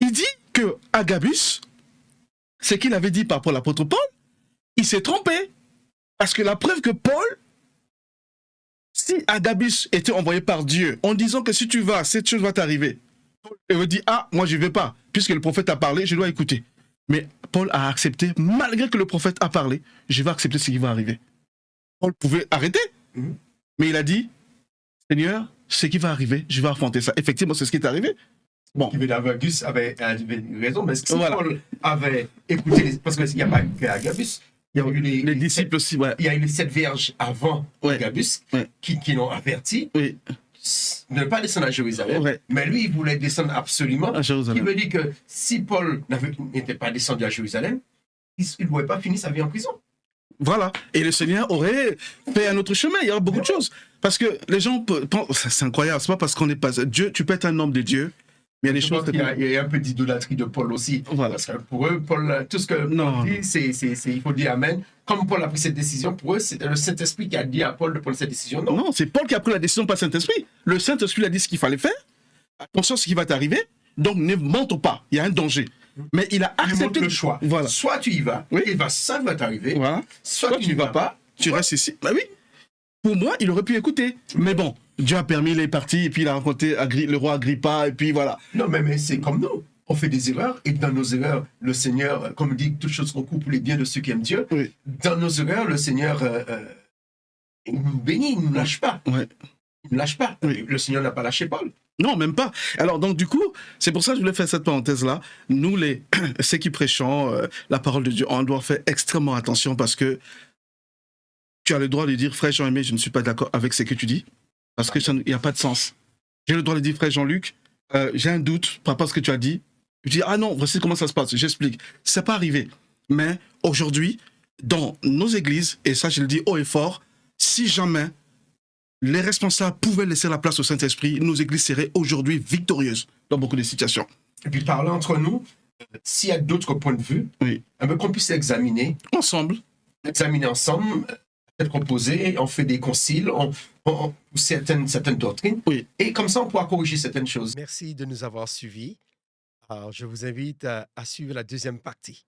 il dit que Agabus, ce qu'il avait dit par rapport à l'apôtre Paul, il s'est trompé. Parce que la preuve que Paul, si Agabus était envoyé par Dieu en disant que si tu vas, cette chose va t'arriver, il me dit, ah, moi je ne vais pas, puisque le prophète a parlé, je dois écouter. Mais Paul a accepté, malgré que le prophète a parlé, je vais accepter ce qui va arriver. Paul pouvait arrêter, mais il a dit, Seigneur, ce qui va arriver, je vais affronter ça. Effectivement, c'est ce qui est arrivé. Bon. Agabus avait raison, mais si Paul avait écouté, parce qu'il n'y a pas que Agabus, il y a eu les disciples aussi, ouais. Il y a eu les 7 vierges avant Agabus qui l'ont averti de ne pas descendre à Jérusalem. Mais lui, il voulait descendre absolument. À Jérusalem. Ce qui veut dire que si Paul n'était pas descendu à Jérusalem, il ne pouvait pas finir sa vie en prison. Voilà. Et le Seigneur aurait fait un autre chemin. Il y aura beaucoup de choses. Parce que les gens pensent, c'est incroyable, c'est pas parce qu'on n'est pas Dieu, tu peux être un homme de Dieu. Mais il y a des choses. Il y a un peu d'idolâtrie de Paul aussi. Voilà. Parce que pour eux, Paul, tout ce que Paul dit, il faut dire Amen. Comme Paul a pris cette décision, pour eux, c'est le Saint-Esprit qui a dit à Paul de prendre cette décision. Non, c'est Paul qui a pris la décision, pas le Saint-Esprit. Le Saint-Esprit a dit ce qu'il fallait faire. Attention à ce qui va t'arriver. Donc ne monte pas. Il y a un danger. Mais il a accepté le choix. Voilà. Soit tu y vas, ça va t'arriver. Voilà. Soit tu n'y vas pas, tu restes ici. Bah oui. Pour moi, il aurait pu écouter. Mais bon, Dieu a permis, il est parti, et puis il a rencontré le roi Agrippa, et puis voilà. Non, mais c'est comme nous. On fait des erreurs, et dans nos erreurs, le Seigneur, comme dit, toutes choses concourent pour les biens de ceux qui aiment Dieu. Oui. Dans nos erreurs, le Seigneur il nous bénit, il ne nous lâche pas. Ouais. Il ne nous lâche pas. Oui. Le Seigneur n'a pas lâché Paul. Non, même pas. Alors, donc, du coup, c'est pour ça que je voulais faire cette parenthèse-là. Nous, ceux qui prêchons la parole de Dieu, on doit faire extrêmement attention parce que tu as le droit de dire, frère Jean-Aimé, je ne suis pas d'accord avec ce que tu dis, parce qu'il n'y a pas de sens. J'ai le droit de dire, frère Jean-Luc, j'ai un doute par rapport à ce que tu as dit. Je dis, ah non, voici comment ça se passe, j'explique. C'est pas arrivé. Mais aujourd'hui, dans nos églises, et ça je le dis haut et fort, si jamais les responsables pouvaient laisser la place au Saint-Esprit, nos églises seraient aujourd'hui victorieuses dans beaucoup de situations. Et puis parler entre nous, s'il y a d'autres points de vue, qu'on puisse examiner ensemble, être opposés, on fait des conciles, on certaines doctrines, et comme ça on pourra corriger certaines choses. Merci de nous avoir suivis. Alors, je vous invite à suivre la deuxième partie.